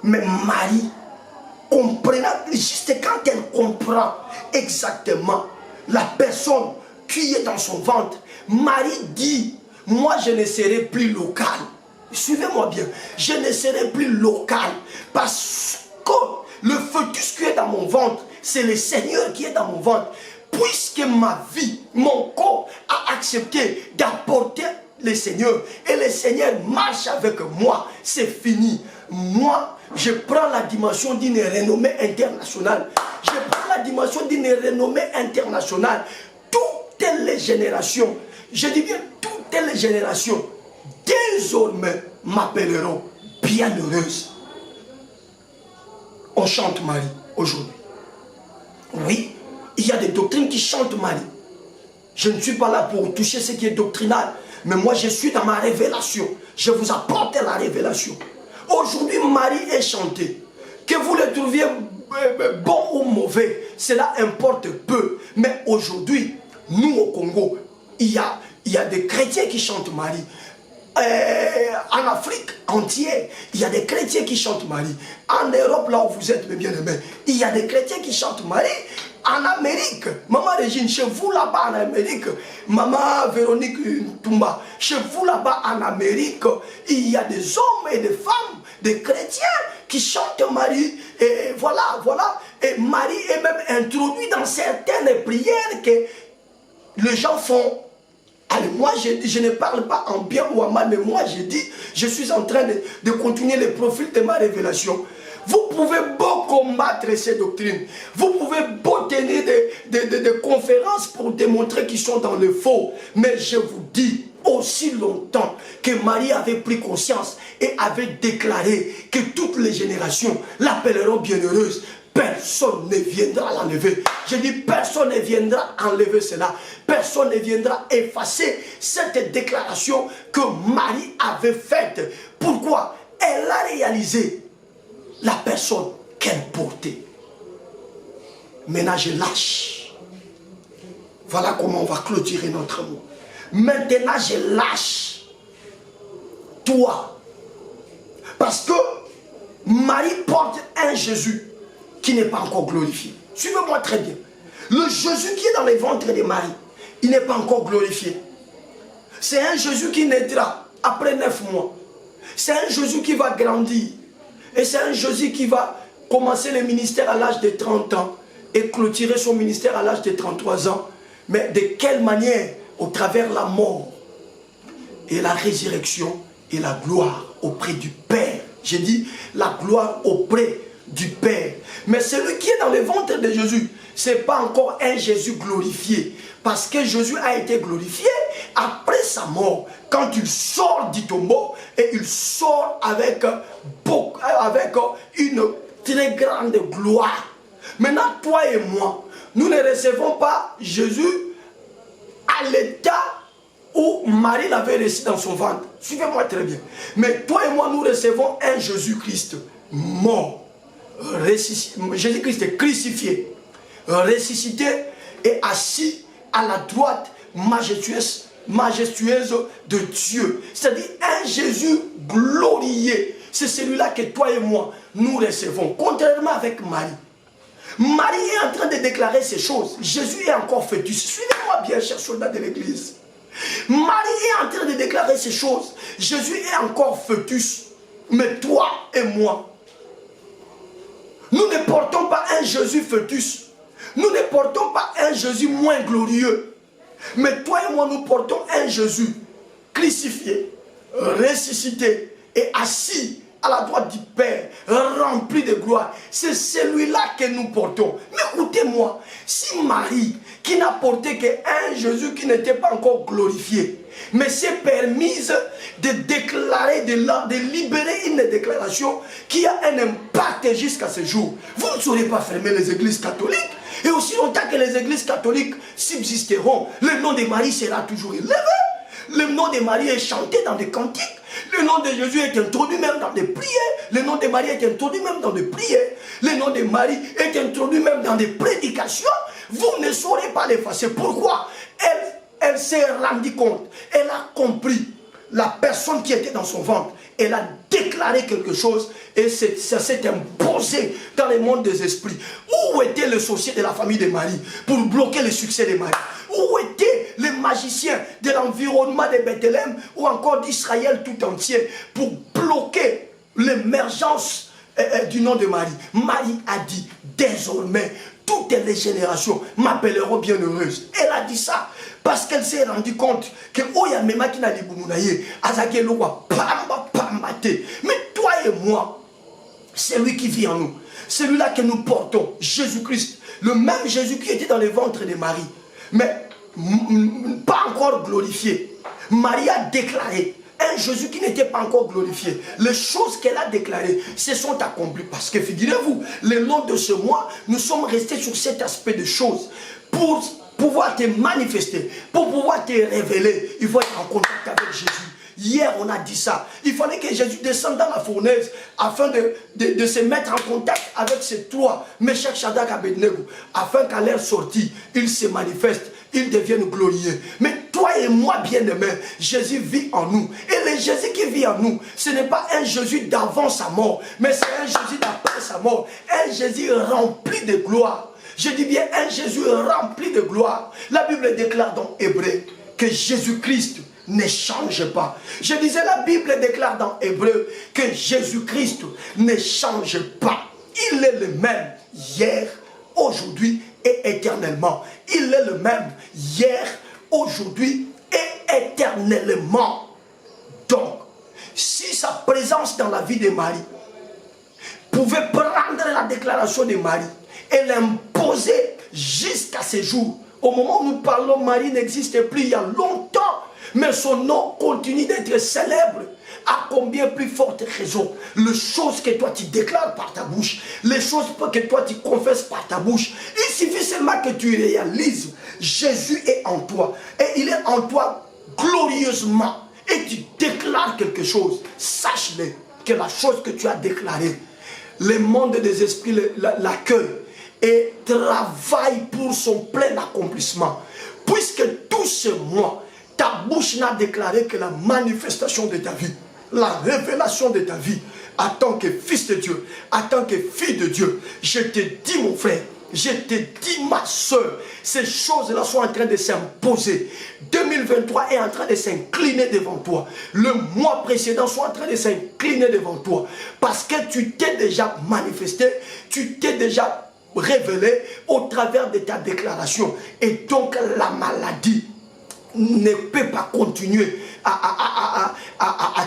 Mais Marie, comprenant, juste quand elle comprend exactement la personne qui est dans son ventre, Marie dit, moi je ne serai plus locale, Suivez-moi bien. Je ne serai plus local. Parce que le fœtus qui est dans mon ventre, c'est le Seigneur qui est dans mon ventre. Puisque ma vie, mon corps a accepté d'apporter le Seigneur. Et le Seigneur marche avec moi. C'est fini. Moi, je prends la dimension d'une renommée internationale. Je prends la dimension d'une renommée internationale. Toutes les générations, je dis bien toutes les générations, désormais m'appelleront bienheureuse. On chante Marie aujourd'hui. Oui, il y a des doctrines qui chantent Marie. Je ne suis pas là pour toucher ce qui est doctrinal, mais moi je suis dans ma révélation. Je vous apporte la révélation. Aujourd'hui, Marie est chantée. Que vous le trouviez bon ou mauvais, cela importe peu. Mais aujourd'hui, nous au Congo, il y a des chrétiens qui chantent Marie. En Afrique entière, il y a des chrétiens qui chantent Marie. En Europe, là où vous êtes, mes bien-aimés, il y a des chrétiens qui chantent Marie. En Amérique, Maman Régine, chez vous là-bas en Amérique, Maman Véronique Toumba, chez vous là-bas en Amérique, il y a des hommes et des femmes, des chrétiens qui chantent Marie. Et voilà. Et Marie est même introduite dans certaines prières que les gens font. Allez, moi, je ne parle pas en bien ou en mal, mais moi, je suis en train de continuer le profil de ma révélation. Vous pouvez beau combattre ces doctrines. Vous pouvez beau tenir des conférences pour démontrer qu'ils sont dans le faux. Mais je vous dis, aussi longtemps que Marie avait pris conscience et avait déclaré que toutes les générations l'appelleront bienheureuse, personne ne viendra l'enlever. Je dis personne ne viendra enlever cela. Personne ne viendra effacer cette déclaration que Marie avait faite. Pourquoi? Elle a réalisé la personne qu'elle portait. Maintenant je lâche. Voilà comment on va clôturer notre mot. Maintenant je lâche toi. Parce que Marie porte un Jésus qui n'est pas encore glorifié. Suivez-moi très bien. Le Jésus qui est dans les ventres de Marie, il n'est pas encore glorifié. C'est un Jésus qui naîtra après 9 mois. C'est un Jésus qui va grandir. Et c'est un Jésus qui va commencer le ministère à l'âge de 30 ans et clôturer son ministère à l'âge de 33 ans. Mais de quelle manière? Au travers la mort et la résurrection et la gloire auprès du Père. J'ai dit la gloire auprès du Père. Mais celui qui est dans le ventre de Jésus, ce n'est pas encore un Jésus glorifié. Parce que Jésus a été glorifié après sa mort. Quand il sort du tombeau et il sort avec une très grande gloire. Maintenant, toi et moi, nous ne recevons pas Jésus à l'état où Marie l'avait reçu dans son ventre. Suivez-moi très bien. Mais toi et moi, nous recevons un Jésus-Christ mort. Jésus-Christ est crucifié, ressuscité et assis à la droite majestueuse de Dieu. C'est-à-dire un Jésus glorieux. C'est celui-là que toi et moi, nous recevons. Contrairement avec Marie. Marie est en train de déclarer ces choses. Jésus est encore fœtus. Suivez-moi bien, chers soldats de l'église. Marie est en train de déclarer ces choses. Jésus est encore fœtus. Mais toi et moi, nous ne portons pas un Jésus fœtus. Nous ne portons pas un Jésus moins glorieux. Mais toi et moi, nous portons un Jésus crucifié, ressuscité et assis à la droite du Père, rempli de gloire. C'est celui-là que nous portons. Mais écoutez-moi, si Marie, qui n'a porté qu'un Jésus qui n'était pas encore glorifié, mais s'est permise de déclarer, de libérer une déclaration qui a un impact jusqu'à ce jour, vous ne saurez pas fermer les églises catholiques. Et aussi longtemps que les églises catholiques subsisteront, le nom de Marie sera toujours élevé. Le nom de Marie est chanté dans des cantiques. Le nom de Jésus est introduit même dans des prières. Le nom de Marie est introduit même dans des prières. Le nom de Marie est introduit même dans des prédications. Vous ne saurez pas l'effacer. Pourquoi? Elle s'est rendue compte. Elle a compris la personne qui était dans son ventre. Elle a déclaré quelque chose Et ça s'est imposé dans le monde des esprits. Où était le sorcier de la famille de Marie pour bloquer le succès de Marie? Où étaient les magiciens de l'environnement de Bethléem ou encore d'Israël tout entier pour bloquer l'émergence du nom de Marie? Marie a dit, désormais, toutes les générations m'appelleront bienheureuse. Elle a dit ça parce qu'elle s'est rendue compte que mais toi et moi, c'est lui qui vit en nous. Celui-là que nous portons, Jésus-Christ. Le même Jésus qui était dans le ventre de Marie. Mais pas encore glorifié. Marie a déclaré un Jésus qui n'était pas encore glorifié. Les choses qu'elle a déclarées se sont accomplies. Parce que figurez-vous, le long de ce mois, nous sommes restés sur cet aspect de choses. Pour pouvoir te manifester, pour pouvoir te révéler, il faut être en contact avec Jésus. Hier, on a dit ça. Il fallait que Jésus descende dans la fournaise afin de se mettre en contact avec ces trois, Meshach, Shadrach, Abednego, afin qu'à leur sortie, ils se manifestent, ils deviennent glorieux. Mais toi et moi, bien-aimés, Jésus vit en nous. Et le Jésus qui vit en nous, ce n'est pas un Jésus d'avant sa mort, mais c'est un Jésus d'après sa mort. Un Jésus rempli de gloire. Je dis bien un Jésus rempli de gloire. La Bible déclare dans Hébreu que Jésus-Christ ne change pas. Je disais, la Bible déclare dans Hébreu que Jésus-Christ ne change pas. Il est le même hier, aujourd'hui et éternellement. Il est le même hier, aujourd'hui et éternellement. Donc, si sa présence dans la vie de Marie pouvait prendre la déclaration de Marie et l'imposer jusqu'à ce jour, au moment où nous parlons, Marie n'existe plus il y a longtemps, mais son nom continue d'être célèbre. À combien plus forte raison, les choses que toi tu déclares par ta bouche, les choses que toi tu confesses par ta bouche, il suffit seulement que tu réalises, Jésus est en toi, et il est en toi glorieusement, et tu déclares quelque chose, sache-le, que la chose que tu as déclarée, le monde des esprits l'accueille, et travaille pour son plein accomplissement, puisque tout ce mois, ta bouche n'a déclaré que la manifestation de ta vie, la révélation de ta vie, en tant que fils de Dieu, en tant que fille de Dieu. Je te dis, mon frère, je te dis, ma soeur, ces choses-là sont en train de s'imposer. 2023 est en train de s'incliner devant toi. Le mois précédent sont en train de s'incliner devant toi. Parce que tu t'es déjà manifesté, tu t'es déjà révélé au travers de ta déclaration. Et donc la maladie ne peut pas continuer à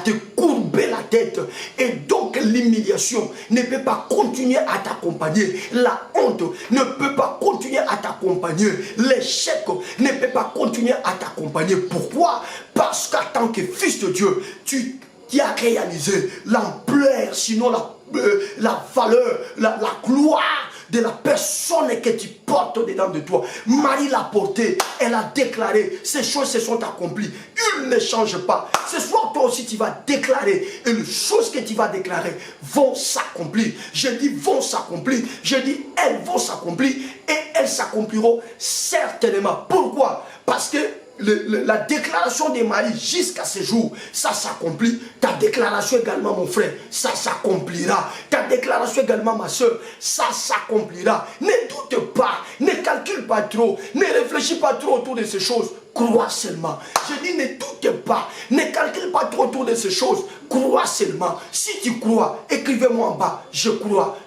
te courber la tête. Et donc l'humiliation ne peut pas continuer à t'accompagner. La honte ne peut pas continuer à t'accompagner. L'échec ne peut pas continuer à t'accompagner. Pourquoi? Parce qu'en tant que fils de Dieu, tu as réalisé l'ampleur, sinon la valeur, la gloire de la personne que tu portes dedans de toi. Marie l'a porté, elle a déclaré, ces choses se sont accomplies. Il ne change pas. Ce soir, toi aussi, tu vas déclarer. Et les choses que tu vas déclarer vont s'accomplir. Je dis vont s'accomplir. Je dis elles vont s'accomplir. Et elles s'accompliront certainement. Pourquoi? Parce que la déclaration de Marie jusqu'à ce jour, ça s'accomplit. Ta déclaration également, mon frère, ça s'accomplira. Ta déclaration également, ma soeur, ça s'accomplira. Ne doute pas, ne calcule pas trop, ne réfléchis pas trop autour de ces choses. Crois seulement. Je dis ne doute pas, ne calcule pas trop autour de ces choses. Crois seulement. Si tu crois, écrivez-moi en bas. Je crois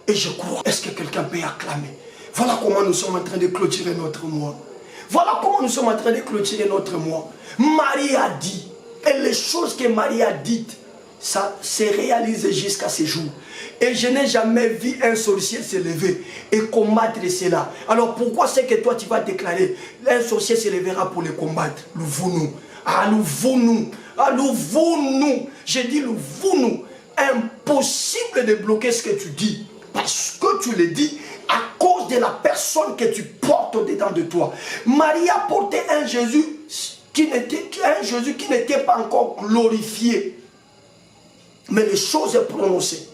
et je crois. Est-ce que quelqu'un peut acclamer? Voilà comment nous sommes en train de clôturer notre mois. Voilà comment nous sommes en train de clôturer notre mois. Marie a dit, et les choses que Marie a dites, ça s'est réalisé jusqu'à ce jour. Et je n'ai jamais vu un sorcier se lever et combattre cela. Alors pourquoi c'est que toi tu vas déclarer, un sorcier se lèvera pour le combattre? Louvons-nous. Ah, louvons-nous. Ah, louvons-nous. J'ai dit louvons-nous. Impossible de bloquer ce que tu dis. Parce que tu le dis à cause de la personne que tu portes au-dedans de toi. Marie a porté un Jésus qui n'était pas encore glorifié. Mais les choses prononcées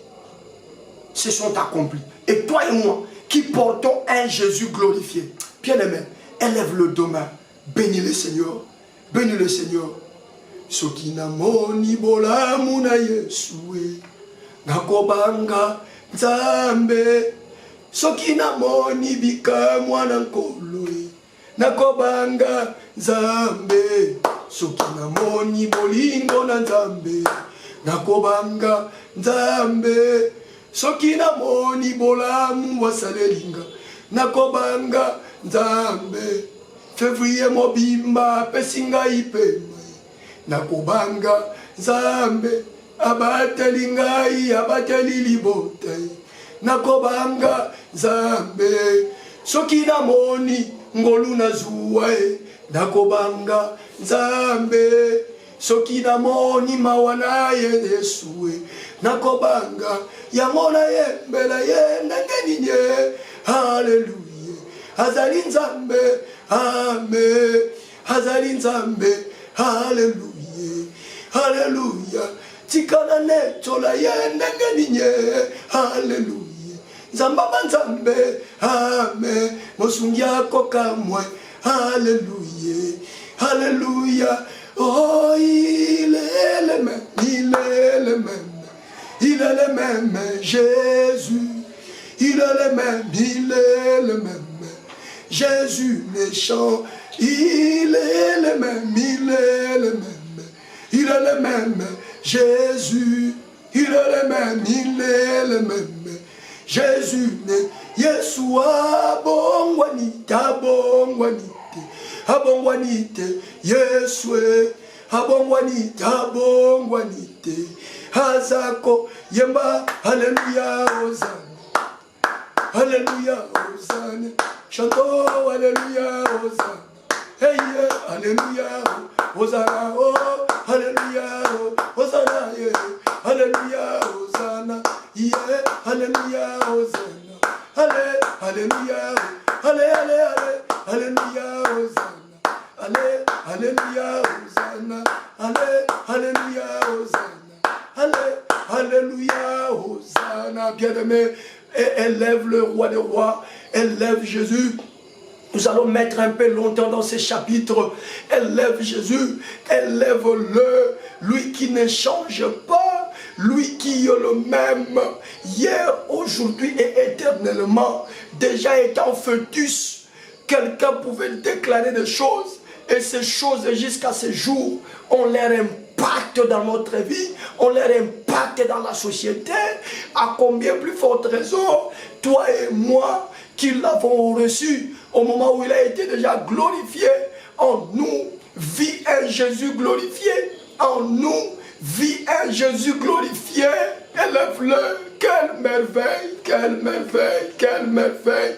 se sont accomplies. Et toi et moi, qui portons un Jésus glorifié, bien-aimé, élève le demain. Bénis le Seigneur. Bénis le Seigneur. Sokina moni bola muna Yesue. nakobanga nzambe soki namoni bikamwa na nkolo nakobanga nzambe soki namoni bolingo na nzambe nakobanga nzambe soki namoni bolamu wasalelinga nakobanga nzambe février mobimba pesi ngai pema nakobanga nzambe abateli ngai abateli libota nakobanga nzambe soki namoni ngolu na zuwa nakobanga nzambe soki namoni mawa na ye Yesu nakobanga yango na yembela ye ndenge ninye haleluya azali nzambe amen azali nzambe haleluya haleluya tikana netola ye ndenge ninye haleluya nzamba nzambe amen mosungi akokamwe haleluya haleluya. Oh, il est le même, il est le même, il est le même, Jésus, il est le même, il est le même, Jésus méchant, il est le même, il est le même, il est le même, Jésus, il est le même, il est le même, Jésus, Yeshua, bongwanite, abongwanite. Abongwanite, Yeswe, abongwanite, abongwanite, Hazako, Yemba, Alléluia, Hosanna, Alléluia, Hosanna, chantons, Alléluia, Hosanna, hey, Alléluia, Hosanna, oh, Alléluia, Hosanna, yeah, Alléluia, Hosanna, yeah, Alléluia, Hosanna, allez, Alléluia, allez, allez, allez, Alléluia, Hosanna. Allez, alléluia, Hosanna. Allez, alléluia, Hosanna. Allez, alléluia, Hosanna. Bien-aimé, élève le roi des rois, élève Jésus. Nous allons mettre un peu longtemps dans ces chapitres. Élève Jésus, élève-le, lui qui ne change pas, lui qui est le même hier, aujourd'hui et éternellement. Déjà étant fœtus, quelqu'un pouvait déclarer des choses et ces choses jusqu'à ce jour ont leur impact dans notre vie, ont leur impact dans la société. À combien plus forte raison, toi et moi qui l'avons reçu au moment où il a été déjà glorifié, en nous vit un Jésus glorifié, en nous vit un Jésus glorifié. Élève-le, quelle merveille, quelle merveille, quelle merveille.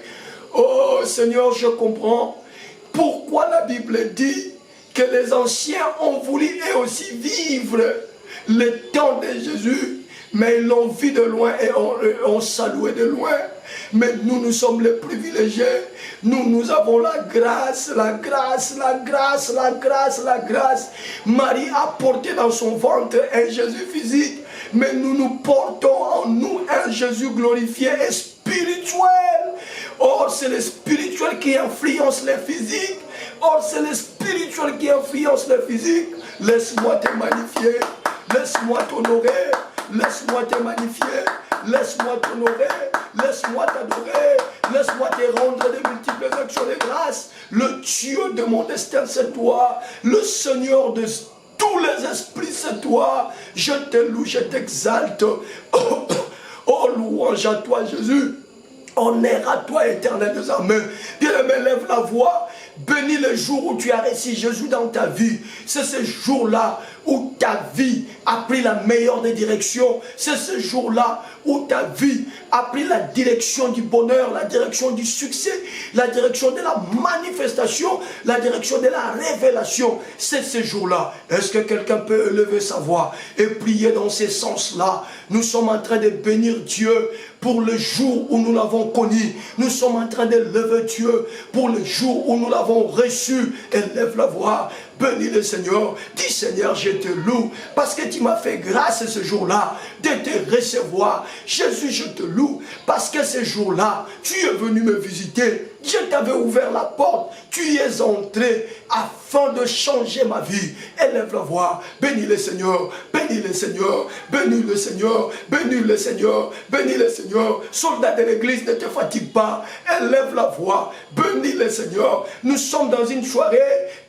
Oh Seigneur, je comprends pourquoi la Bible dit que les anciens ont voulu eux aussi vivre le temps de Jésus, mais ils l'ont vu de loin et ont salué de loin. Mais nous, nous sommes les privilégiés. Nous avons la grâce, la grâce, la grâce, la grâce, la grâce. Marie a porté dans son ventre un Jésus physique, mais nous portons en nous un Jésus glorifié et spirituel. Or, c'est le spirituel qui influence le physique. Or, c'est le spirituel qui influence le physique. Laisse-moi te magnifier. Laisse-moi t'honorer. Laisse-moi te magnifier. Laisse-moi t'honorer. Laisse-moi t'adorer. Laisse-moi te rendre de multiples actions de grâce. Le Dieu de mon destin, c'est toi. Le Seigneur de tous les esprits, c'est toi. Je te loue, je t'exalte. Oh, louange à toi, Jésus. Honneur à toi, éternel des armées. Bien-aimé, lève la voix. Bénis le jour où tu as reçu Jésus dans ta vie. C'est ce jour-là où ta vie a pris la meilleure des directions. C'est ce jour-là où ta vie a pris la direction du bonheur, la direction du succès, la direction de la manifestation, la direction de la révélation. C'est ce jour-là. Est-ce que quelqu'un peut élever sa voix et prier dans ces sens-là? Nous sommes en train de bénir Dieu pour le jour où nous l'avons connu. Nous sommes en train de lever Dieu pour le jour où nous l'avons reçu. Élève la voix. bénis le Seigneur. Dis Seigneur, je te loue parce que tu m'as fait grâce ce jour-là de te recevoir. Jésus, je te loue parce que ce jour-là, tu es venu me visiter. Je t'avais ouvert la porte, tu y es entré afin de changer ma vie. Élève la voix, bénis le Seigneur, bénis le Seigneur, bénis le Seigneur, bénis le Seigneur, bénis le Seigneur. Soldat de l'église, ne te fatigue pas, élève la voix, bénis le Seigneur. Nous sommes dans une soirée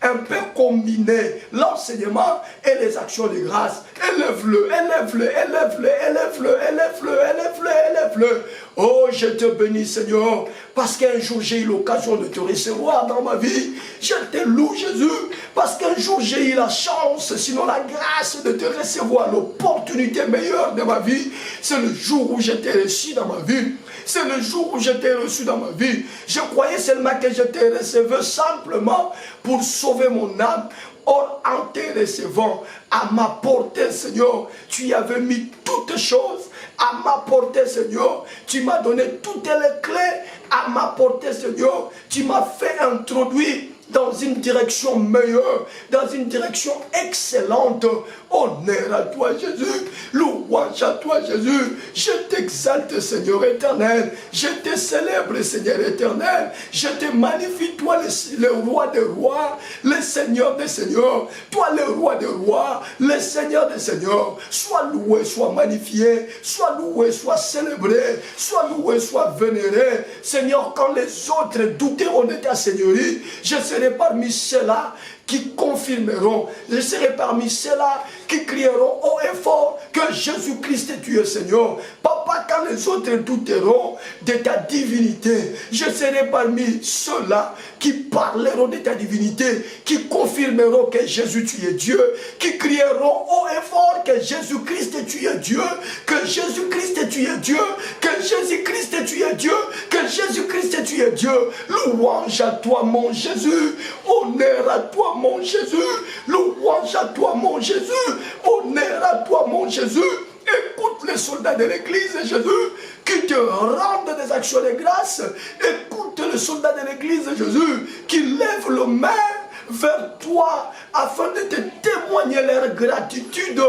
un peu combinée, l'enseignement et les actions de grâce. Élève-le, élève-le, élève-le, élève-le, élève-le, élève-le, élève-le. Oh, je te bénis Seigneur, parce qu'un jour j'ai eu l'occasion de te recevoir dans ma vie. Je te loue Jésus, parce qu'un jour j'ai eu la chance, sinon la grâce de te recevoir, l'opportunité meilleure de ma vie. C'est le jour où je t'ai reçu dans ma vie. C'est le jour où je t'ai reçu dans ma vie. Je croyais seulement que je t'ai reçu simplement pour sauver mon âme. Or, en te recevant, à ma portée, Seigneur, tu y avais mis toutes choses. À ma portée, Seigneur, tu m'as donné toutes les clés. À ma portée, Seigneur, tu m'as fait introduire dans une direction meilleure, dans une direction excellente. Honneur à toi, Jésus. Louange à toi, Jésus. Je t'exalte, Seigneur éternel. Je te célèbre, Seigneur éternel. Je te magnifie, toi, le roi des rois, le Seigneur des seigneurs. Toi, le roi des rois, le Seigneur des seigneurs. Sois loué, sois magnifié. Sois loué, sois célébré. Sois loué, sois vénéré. Seigneur, quand les autres douteront de ta seigneurie, je serai parmi ceux-là qui confirmeront. Je serai parmi ceux-là qui crieront haut et fort que Jésus-Christ est tu es Seigneur. Papa, quand les autres douteront de ta divinité, je serai parmi ceux-là qui parleront de ta divinité, qui confirmeront que Jésus tu es Dieu, qui crieront haut et fort que Jésus-Christ tu es Dieu, que Jésus-Christ tu es Dieu, que Jésus-Christ tu es Dieu, que Jésus-Christ tu es Dieu. Louange à toi mon Jésus, honneur à toi mon Jésus, louange à toi mon Jésus, honneur à toi mon Jésus. Écoute les soldats de l'église, Jésus, qui te rendent des actions de grâce. Écoute les soldats de l'église, Jésus, qui lèvent le main vers toi afin de te témoigner leur gratitude.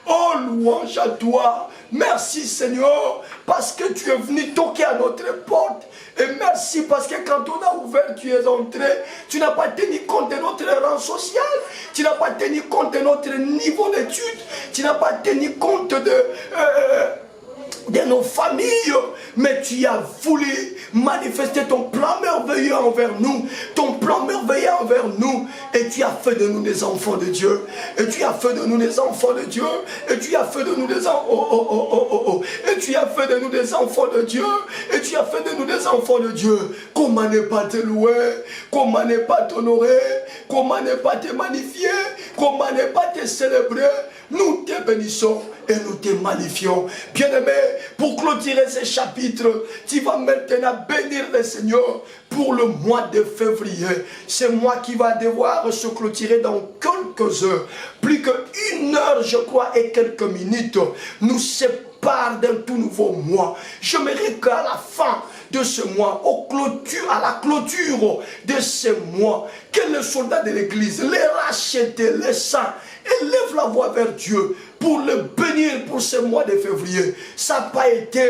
Oh, louange à toi. Merci Seigneur, parce que tu es venu toquer à notre porte. Et merci parce que quand on a ouvert, tu es entré. Tu n'as pas tenu compte de notre rang social. Tu n'as pas tenu compte de notre niveau d'études. Tu n'as pas tenu compte de nos familles, mais tu as voulu manifester ton plan merveilleux envers nous, ton plan merveilleux envers nous, et tu as fait de nous des enfants de Dieu, et tu as fait de nous des enfants de Dieu, et tu as fait de nous des enfants, et tu as fait de nous des enfants de Dieu, et tu as fait de nous des enfants de Dieu. Comment ne pas te louer, comment ne pas t'honorer, comment ne pas te magnifier, comment ne pas te célébrer. Nous te bénissons et nous te magnifions. Bien-aimé, pour clôturer ce chapitre, tu vas maintenant bénir le Seigneur pour le mois de février. C'est moi qui va devoir se clôturer dans quelques heures. Plus qu'une heure, je crois, et quelques minutes nous séparent d'un tout nouveau mois. Je me qu'à la fin de ce mois, à la clôture de ce mois, que les soldats de l'église, les rachetés, les saints, élèvent la voix vers Dieu pour le bénir pour ce mois de février. Ça n'a pas été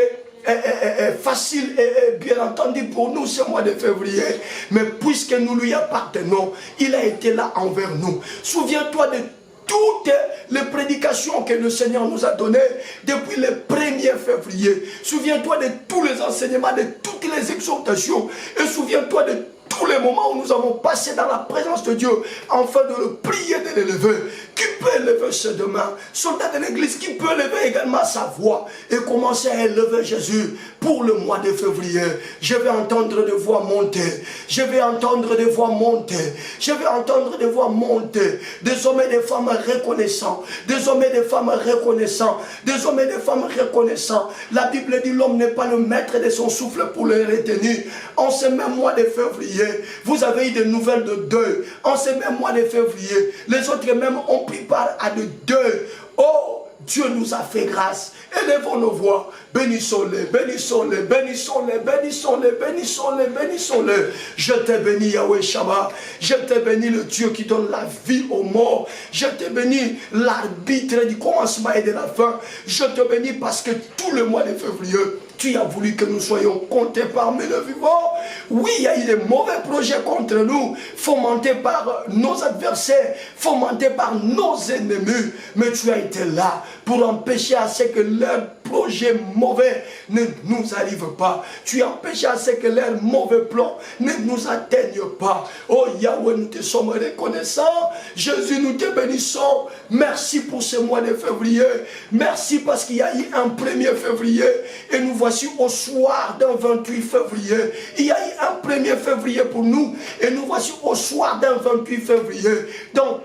facile et bien entendu pour nous ce mois de février, mais puisque nous lui appartenons, il a été là envers nous. Souviens-toi de toutes les prédications que le Seigneur nous a données depuis le 1er février. Souviens-toi de tous les enseignements, de toutes les exhortations, et souviens-toi de tous les moments où nous avons passé dans la présence de Dieu afin de le prier, de l'élever. Qui peut élever ses deux mains? Soldat de l'église, qui peut élever également sa voix et commencer à élever Jésus pour le mois de février? Je vais entendre des voix monter. Je vais entendre des voix monter. Je vais entendre des voix monter. Des hommes et des femmes reconnaissants. Des hommes et des femmes reconnaissants. Des hommes et des femmes reconnaissants. La Bible dit l'homme n'est pas le maître de son souffle pour le retenir. En ce même mois de février, vous avez eu des nouvelles de deuil. En ce même mois de février, les autres même ont pris part à de deuil. Oh, Dieu nous a fait grâce. Élevons nos voix. Bénissons-les, bénissons-les, bénissons-les, bénissons-les, bénissons-les, bénissons-les. Je te bénis, Yahweh Shama. Je te bénis, le Dieu qui donne la vie aux morts. Je te bénis, l'arbitre du commencement et de la fin. Je te bénis parce que tout le mois de février, tu as voulu que nous soyons comptés parmi les vivants. Oui, il y a eu des mauvais projets contre nous, fomentés par nos adversaires, fomentés par nos ennemis. Mais tu as été là pour empêcher à ce que leurs projets mauvais ne nous arrivent pas. Tu as empêché à ce que leurs mauvais plans ne nous atteignent pas. Oh Yahweh, nous te sommes reconnaissants. Jésus, nous te bénissons. Merci pour ce mois de février. Merci parce qu'il y a eu un 1er février et nous voici au soir d'un 28 février. Il y a eu un 1er février pour nous et nous voici au soir d'un 28 février. Dans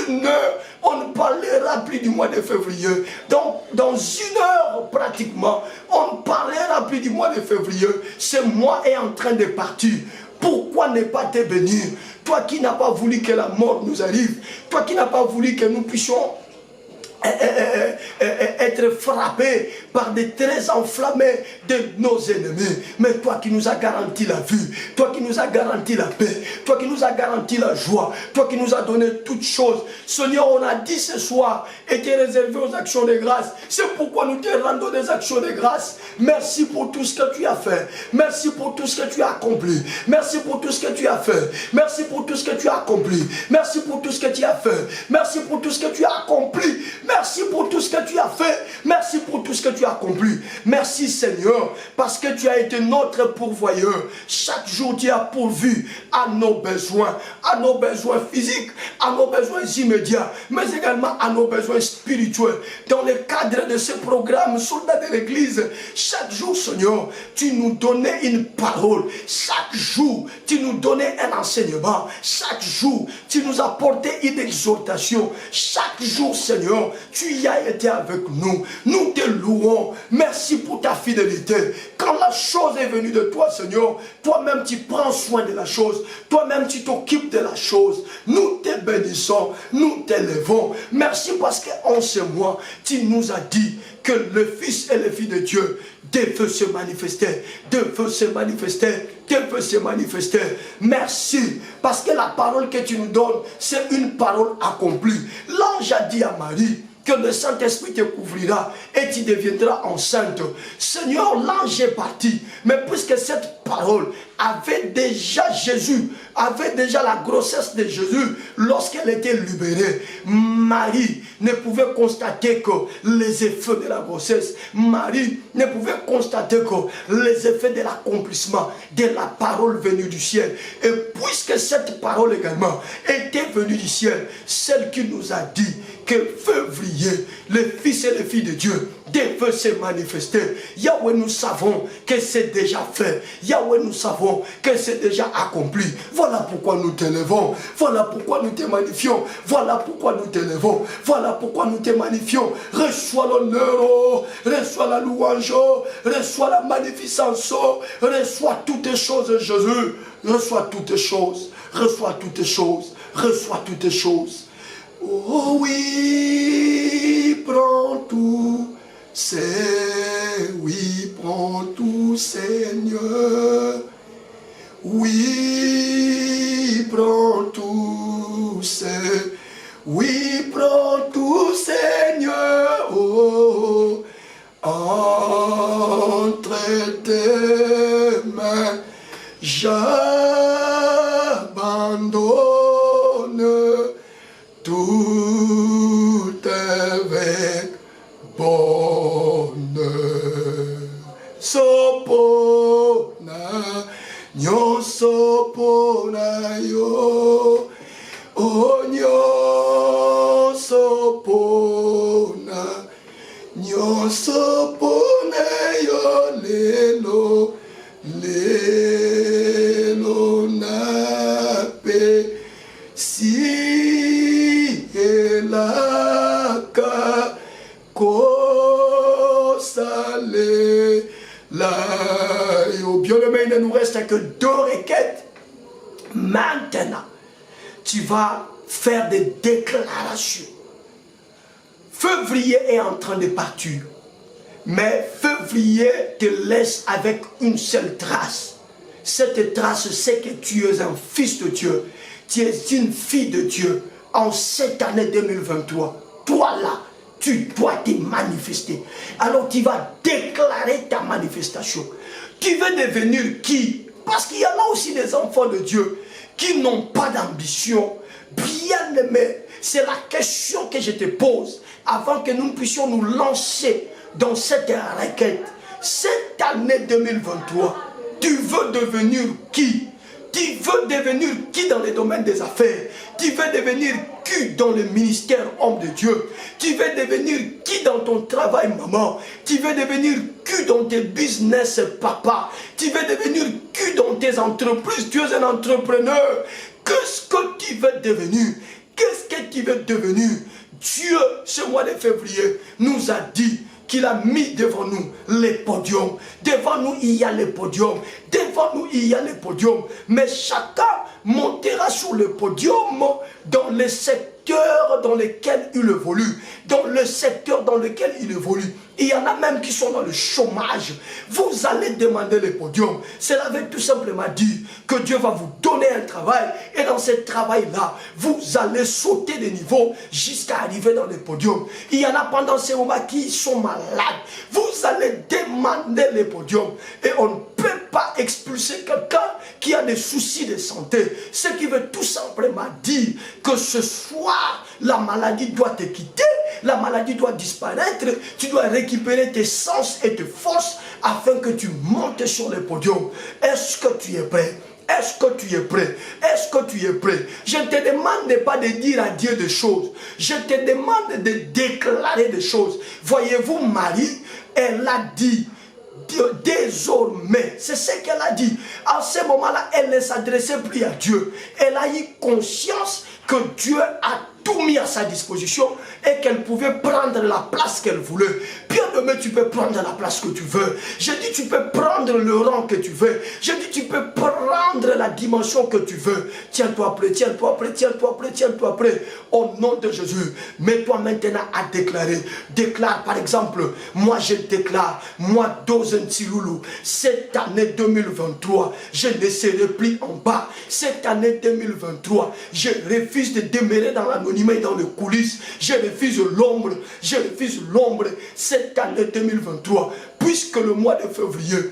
une heure, on ne parlera plus du mois de février. Donc, dans une heure pratiquement, on ne parlera plus du mois de février. Ce mois est en train de partir. Pourquoi ne pas te bénir? Toi qui n'as pas voulu que la mort nous arrive, toi qui n'as pas voulu que nous puissions être frappés par des traits enflammés de nos ennemis. Mais toi qui nous as garanti la vie, toi qui nous as garanti la paix, toi qui nous as garanti la joie, toi qui nous as donné toutes choses. Seigneur, on a dit ce soir, était réservé aux actions de grâce. C'est pourquoi nous te rendons des actions de grâce. Merci pour tout ce que tu as fait. Merci pour tout ce que tu as accompli. Merci pour tout ce que tu as fait. Merci pour tout ce que tu as accompli. Merci pour tout ce que tu as fait. Merci pour tout ce que tu as accompli. Merci pour tout ce que tu as fait. Merci pour tout ce que tu as accompli. Merci Seigneur, parce que tu as été notre pourvoyeur. Chaque jour, tu as pourvu à nos besoins physiques, à nos besoins immédiats, mais également à nos besoins spirituels. Dans le cadre de ce programme Soldats de l'Église, chaque jour, Seigneur, tu nous donnais une parole. Chaque jour, tu nous donnais un enseignement. Chaque jour, tu nous apportais une exhortation. Chaque jour, Seigneur, tu y as été avec nous. Nous te louons. Merci pour ta fidélité. Quand la chose est venue de toi, Seigneur, toi-même tu prends soin de la chose. Toi-même tu t'occupes de la chose. Nous te bénissons. Nous t'élevons. Merci parce qu'en ce mois, tu nous as dit que le Fils et les filles de Dieu devaient se manifester. Devaient se manifester. Devaient se manifester. Merci parce que la parole que tu nous donnes, c'est une parole accomplie. L'ange a dit à Marie que le Saint-Esprit te couvrira et tu deviendras enceinte. Seigneur, l'ange est parti. Mais puisque cette parole avait déjà Jésus, avait déjà la grossesse de Jésus, lorsqu'elle était libérée, Marie ne pouvait constater que les effets de la grossesse. Marie ne pouvait constater que les effets de l'accomplissement de la parole venue du ciel. Et puisque cette parole également était venue du ciel, celle qui nous a dit que février, les fils et les filles de Dieu devaient se manifester. Yahweh, nous savons que c'est déjà fait. Yahweh, nous savons que c'est déjà accompli. Voilà pourquoi nous t'élevons. Voilà pourquoi nous te magnifions. Voilà pourquoi nous t'élevons. Voilà pourquoi nous te magnifions. Reçois l'honneur, reçois la louange, reçois la magnificence, reçois toutes choses, Jésus. Reçois toutes choses. Reçois toutes choses. Reçois toutes choses. Oh oui, prends tout, oui, prends tout, Seigneur. Oui, prends tout, oui, prends tout, Seigneur. Oh, entre tes mains, j'abandonne tout avec bonheur. Sopona, nyosopona yo, oh nyosopona, nyosopona yo lelo, lelo nape si. Bien-aimé, il ne nous reste que 2 requêtes. Maintenant, tu vas faire des déclarations. Février est en train de partir. Mais février te laisse avec une seule trace. Cette trace, c'est que tu es un fils de Dieu. Tu es une fille de Dieu. En cette année 2023, toi là, tu dois te manifester. Alors tu vas déclarer ta manifestation. Tu veux devenir qui? Parce qu'il y en a aussi des enfants de Dieu qui n'ont pas d'ambition. Bien aimé, c'est la question que je te pose avant que nous puissions nous lancer dans cette requête. Cette année 2023, tu veux devenir qui? Tu veux devenir qui dans les domaines des affaires? Tu veux devenir qui dans le ministère homme de Dieu? Tu veux devenir qui dans ton travail maman? Tu veux devenir qui dans tes business papa? Tu veux devenir qui dans tes entreprises? Tu es un entrepreneur. Qu'est-ce que tu veux devenir? Qu'est-ce que tu veux devenir? Dieu, ce mois de février, nous a dit qu'il a mis devant nous les podiums. Devant nous, il y a les podiums. Devant nous, il y a les podiums. Mais chacun montera sur le podium dans le secteur dans lequel il évolue. Dans le secteur dans lequel il évolue. Il y en a même qui sont dans le chômage. Vous allez demander le podium. Cela veut tout simplement dire que Dieu va vous donner un travail. Et dans ce travail-là, vous allez sauter de niveau jusqu'à arriver dans le podium. Il y en a pendant ces moments qui sont malades. Vous allez demander le podium. Et on ne peut pas expulser quelqu'un qui a des soucis de santé. Ce qui veut tout simplement dire que ce soir, la maladie doit te quitter. La maladie doit disparaître. Tu dois récupérer tes sens et tes forces afin que tu montes sur le podium. Est-ce que tu es prêt? Est-ce que tu es prêt? Est-ce que tu es prêt? Je ne te demande pas de dire à Dieu des choses. Je te demande de déclarer des choses. Voyez-vous, Marie, elle a dit désormais, c'est ce qu'elle a dit. À ce moment-là, elle ne s'adressait plus à Dieu. Elle a eu conscience que Dieu a tout mis à sa disposition et qu'elle pouvait prendre la place qu'elle voulait. Bien-aimé, tu peux prendre la place que tu veux. Je dis, tu peux prendre le rang que tu veux. Je dis, tu peux prendre la dimension que tu veux. Tiens-toi prêt, tiens-toi prêt, tiens-toi prêt, tiens-toi prêt. Au nom de Jésus, mets-toi maintenant à déclarer. Déclare, par exemple, moi je déclare, moi Dozen Tiloulou, cette année 2023, je ne serai plus en bas. Cette année 2023, je refuse de demeurer dans l'anonymat et dans les coulisses. Je refuse l'ombre. Je refuse l'ombre. Cette année 2023, puisque le mois de février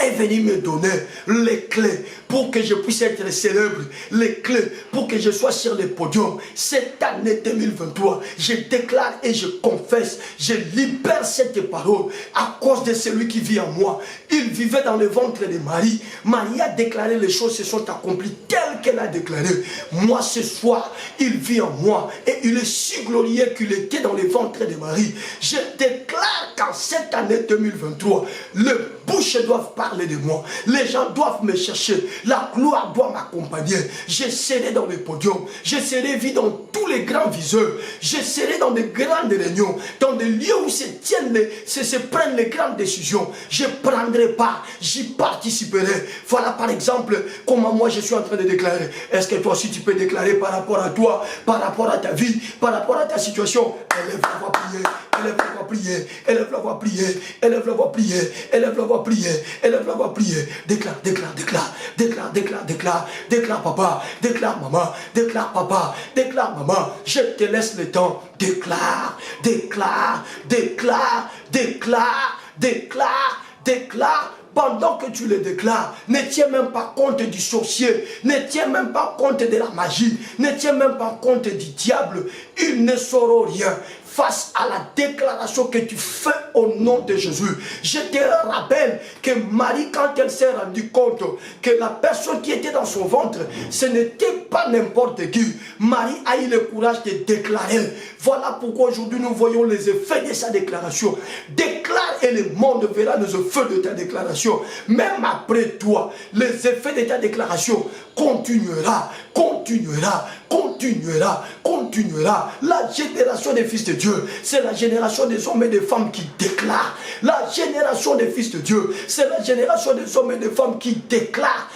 est venu me donner les clés pour que je puisse être célèbre, les clés pour que je sois sur les podiums. Cette année 2023, je déclare et je confesse, je libère cette parole à cause de celui qui vit en moi. Il vivait dans le ventre de Marie. Marie a déclaré les choses se sont accomplies telles qu'elle a déclaré. Moi ce soir, il vit en moi et il est si glorieux qu'il était dans le ventre de Marie. Je déclare qu'en cette année 2023, les bouches doivent parler de moi. Les gens doivent me chercher. La gloire doit m'accompagner. Je serai dans le podium. Je serai vu dans tous les grands viseurs. Je serai dans de grandes réunions. Dans des lieux où se prennent les grandes décisions. Je prendrai part. J'y participerai. Voilà par exemple comment moi je suis en train de déclarer. Est-ce que toi aussi tu peux déclarer par rapport à toi, par rapport à ta vie, par rapport à ta situation? Élève la voix prier. Élève la voix prier. Élève la voix prier. Élève la voix prier. Élève la voix prier. Élève la voix prier. Déclare, déclare, déclare. Déclare, déclare, déclare. Déclare papa. Déclare maman. Déclare papa. Déclare maman. Je te laisse le temps. Déclare, déclare, déclare, déclare, déclare, déclare. Pendant que tu le déclares, ne tiens même pas compte du sorcier, ne tiens même pas compte de la magie, ne tiens même pas compte du diable. Ils ne sauront rien face à la déclaration que tu fais au nom de Jésus. Je te rappelle que Marie, quand elle s'est rendue compte que la personne qui était dans son ventre, ce n'était pas n'importe qui. Marie a eu le courage de déclarer. Voilà pourquoi aujourd'hui nous voyons les effets de sa déclaration. Déclare et le monde verra les effets de ta déclaration. Même après toi, les effets de ta déclaration continuera, continuera, continuera, continuera. La génération des fils de Dieu, c'est la génération des hommes et des femmes qui déclarent. La génération des fils de Dieu, c'est la génération des hommes et des femmes qui déclarent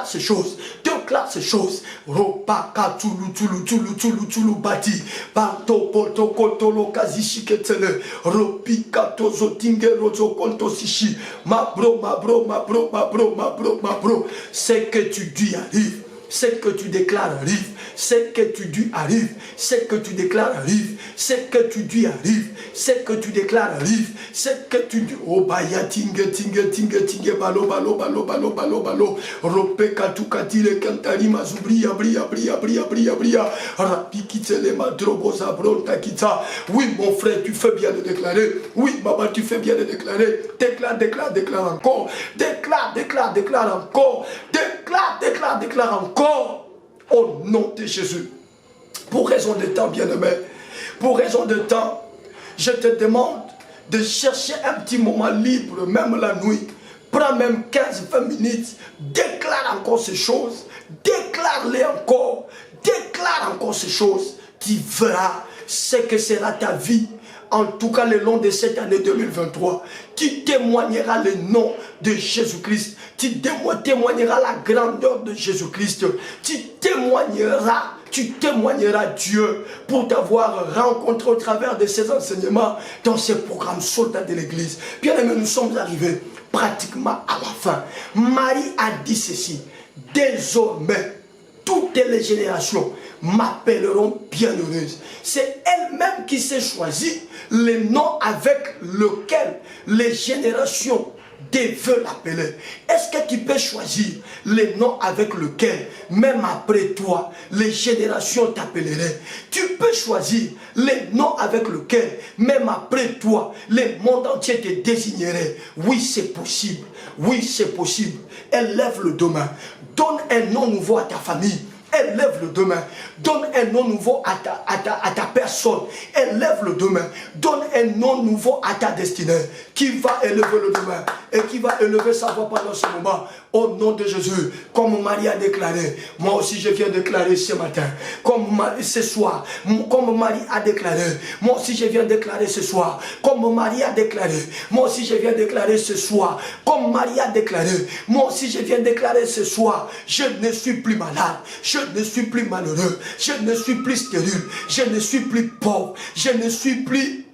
ces choses. déclare ces choses. Ropaka tulu tulu tulu tulu tulu bati. Banto koto koto lokazishi ketele. Ropika tozo tinge rozo konto sishi. Ma bro, ma bro, ma bro, ma bro, ma bro, ma bro. C'est que tu dis arrive. C'est que tu déclares arrive. C'est que tu dis arrive. C'est que tu déclares arrive. C'est que tu dis arrive. C'est que tu déclares arrive. C'est que tu dis oh baya tingue tingue tingue tingue balo balo balo balo balo balo. Rope katu katile kantari mazubria bria bria bria bria bria. Rapikitele madrobo zabronta kita. Oui mon frère, tu fais bien de déclarer. Oui maman, tu fais bien de déclarer. Déclare, déclare, déclare encore. Déclare, déclare, déclare encore. Déclare, déclare, déclare encore. Au nom de Jésus. Pour raison de temps, bien-aimé, pour raison de temps, je te demande de chercher un petit moment libre, même la nuit. Prends même 15-20 minutes. Déclare encore ces choses. Déclare-les encore. Déclare encore ces choses. Tu verras ce que sera ta vie. En tout cas, le long de cette année 2023, tu témoigneras le nom de Jésus-Christ. Tu témoigneras la grandeur de Jésus-Christ. Tu témoigneras Dieu pour t'avoir rencontré au travers de ces enseignements dans ces programmes soldats de l'église. Bien aimé, nous sommes arrivés pratiquement à la fin. Marie a dit ceci: désormais, toutes les générations m'appelleront bienheureuse. C'est elle-même qui s'est choisie le nom avec lequel les générations devaient l'appeler. Est-ce que tu peux choisir le nom avec lequel, même après toi, les générations t'appelleraient? Tu peux choisir le nom avec lequel, même après toi, le monde entier te désignerait. Oui, c'est possible. Oui, c'est possible. Élève le demain. Donne un nom nouveau à ta famille. Élève le demain. Donne un nom nouveau à ta personne. Élève le demain. Donne un nom nouveau à ta destinée. Qui va élever le demain et qui va élever sa voix pendant ce moment. Au nom de Jésus, comme Marie a déclaré, moi aussi je viens déclarer ce matin, ce soir, comme Marie a déclaré, moi aussi je viens déclarer ce soir, comme Marie a déclaré, moi aussi je viens déclarer ce soir, comme Marie a déclaré, moi aussi je viens déclarer ce soir, je ne suis plus malade, je ne suis plus malheureux, je ne suis plus stérile, je ne suis plus pauvre, je ne suis plus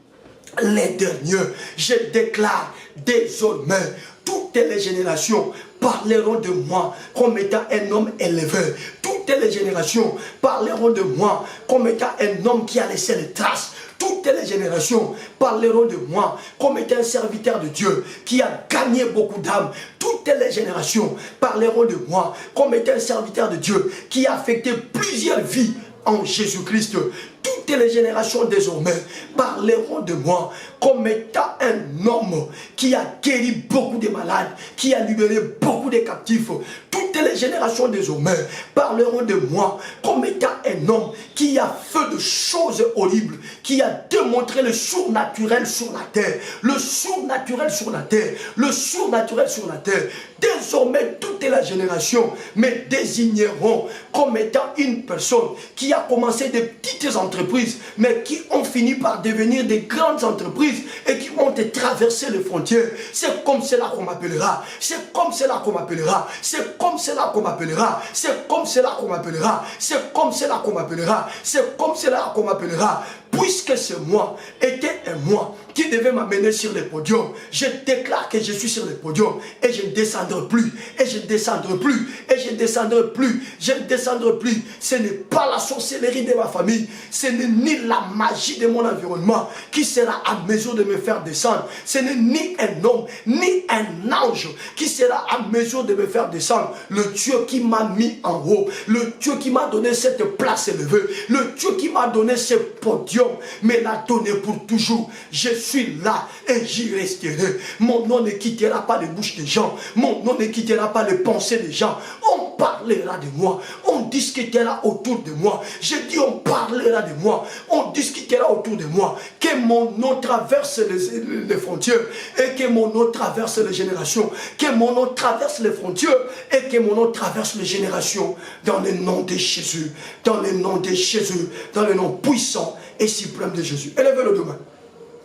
les derniers. Je déclare désormais, toutes les générations parleront de moi comme étant un homme élevé. Toutes les générations parleront de moi comme étant un homme qui a laissé les traces. Toutes les générations parleront de moi comme étant un serviteur de Dieu qui a gagné beaucoup d'âmes. Toutes les générations parleront de moi comme étant un serviteur de Dieu qui a affecté plusieurs vies en Jésus-Christ. Toutes les générations désormais parleront de moi comme étant un homme qui a guéri beaucoup de malades, qui a libéré beaucoup de captifs. Toutes les générations désormais parleront de moi comme étant un homme qui a fait de choses horribles, qui a démontré le surnaturel sur la terre, le surnaturel sur la terre, le surnaturel sur la terre. Désormais, toutes les générations me désigneront comme étant une personne qui a commencé des petites entreprises, mais qui ont fini par devenir des grandes entreprises et qui ont traversé les frontières. C'est comme cela qu'on m'appellera. C'est comme cela qu'on m'appellera. C'est comme cela qu'on m'appellera. C'est comme cela qu'on m'appellera. C'est comme cela qu'on m'appellera. C'est comme cela qu'on m'appellera. Puisque ce moi était un moi qui devait m'amener sur le podium, je déclare que je suis sur le podium et je ne descendrai plus, et je ne descendrai plus, et je ne descendrai plus, je ne descendrai plus. Ce n'est pas la sorcellerie de ma famille, ce n'est ni la magie de mon environnement qui sera à mesure de me faire descendre. Ce n'est ni un homme, ni un ange qui sera à mesure de me faire descendre. Le Dieu qui m'a mis en haut, le Dieu qui m'a donné cette place élevée, le Dieu qui m'a donné ce podium, me l'a donné pour toujours. Je suis là et j'y resterai. Mon nom ne quittera pas les bouches des gens. Mon nom ne quittera pas les pensées des gens. On parlera de moi. On discutera autour de moi. Je dis on parlera de moi. On discutera autour de moi. Que mon nom traverse les frontières et que mon nom traverse les générations. Que mon nom traverse les frontières et que mon nom traverse les générations. Dans le nom de Jésus. Dans le nom de Jésus. Dans le nom puissant et suprême de Jésus. Élevez-le demain.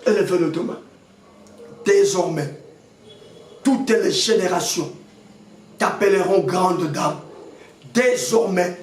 Élevez-le demain. Désormais, toutes les générations t'appelleront grande dame. désormais,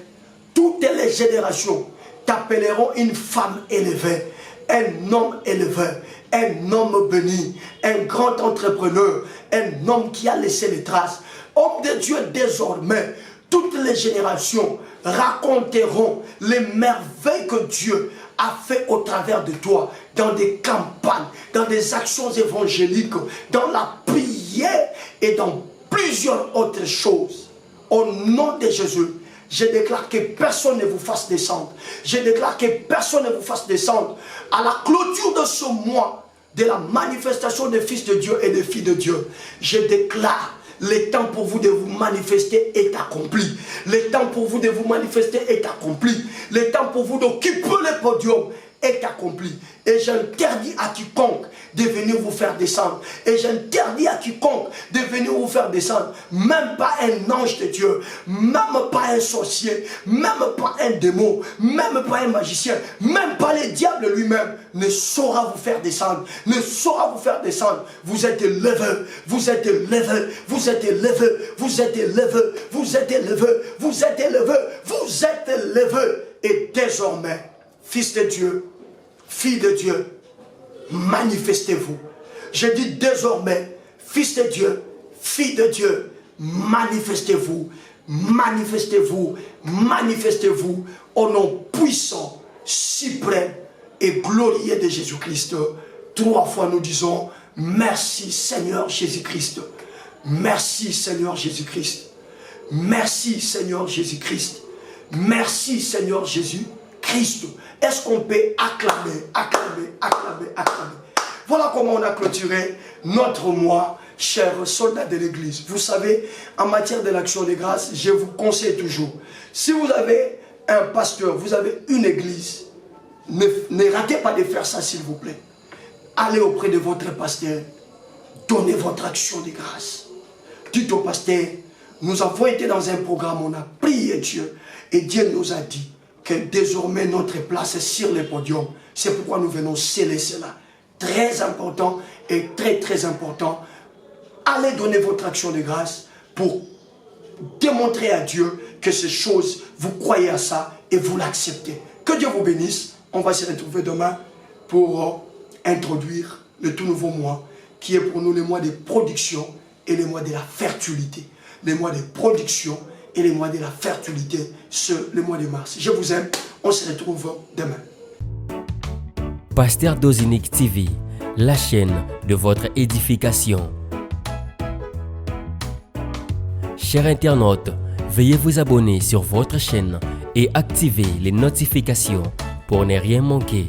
toutes les générations t'appelleront une femme élevée, un homme élevé, un homme béni, un grand entrepreneur, un homme qui a laissé les traces. Homme de Dieu, désormais, toutes les générations raconteront les merveilles que Dieu a fait au travers de toi, dans des campagnes, dans des actions évangéliques, dans la prière et dans plusieurs autres choses. Au nom de Jésus, je déclare que personne ne vous fasse descendre. Je déclare que personne ne vous fasse descendre. À la clôture de ce mois, de la manifestation des fils de Dieu et des filles de Dieu, je déclare: le temps pour vous de vous manifester est accompli. Le temps pour vous de vous manifester est accompli. Le temps pour vous d'occuper le podium est accompli. Et j'interdis à quiconque de venir vous faire descendre. Et j'interdis à quiconque de venir vous faire descendre. Même pas un ange de Dieu, même pas un sorcier, même pas un démon, même pas un magicien, même pas le diable lui-même ne saura vous faire descendre. Ne saura vous faire descendre. Vous êtes élevé, vous êtes élevé, vous êtes élevé, vous êtes élevé, vous êtes élevé, vous êtes élevé, vous êtes élevé. Et désormais, fils de Dieu, fille de Dieu, manifestez-vous. Je dis désormais, fils de Dieu, fille de Dieu, manifestez-vous, manifestez-vous, manifestez-vous au nom puissant, suprême et glorieux de Jésus-Christ. 3 fois nous disons: merci Seigneur Jésus-Christ. Merci Seigneur Jésus-Christ. Merci Seigneur Jésus-Christ. Merci Seigneur Jésus-Christ. Est-ce qu'on peut acclamer, acclamer, acclamer, acclamer? Voilà comment on a clôturé notre mois, chers soldats de l'église. Vous savez, en matière de l'action de grâce, je vous conseille toujours, si vous avez un pasteur, vous avez une église, ne ratez pas de faire ça, s'il vous plaît. Allez auprès de votre pasteur, donnez votre action de grâce. Dites au pasteur: nous avons été dans un programme, on a prié Dieu, et Dieu nous a dit que désormais notre place est sur le podium. C'est pourquoi nous venons sceller cela. Très important et très très important. Allez donner votre action de grâce pour démontrer à Dieu que ces choses, vous croyez à ça et vous l'acceptez. Que Dieu vous bénisse. On va se retrouver demain pour introduire le tout nouveau mois qui est pour nous le mois de production et le mois de la fertilité. Les mois de production et les mois de la fertilité, le mois de mars. Je vous aime, on se retrouve demain. Pasteur Dozinique TV, la chaîne de votre édification. Chers internautes, veuillez vous abonner sur votre chaîne et activer les notifications pour ne rien manquer.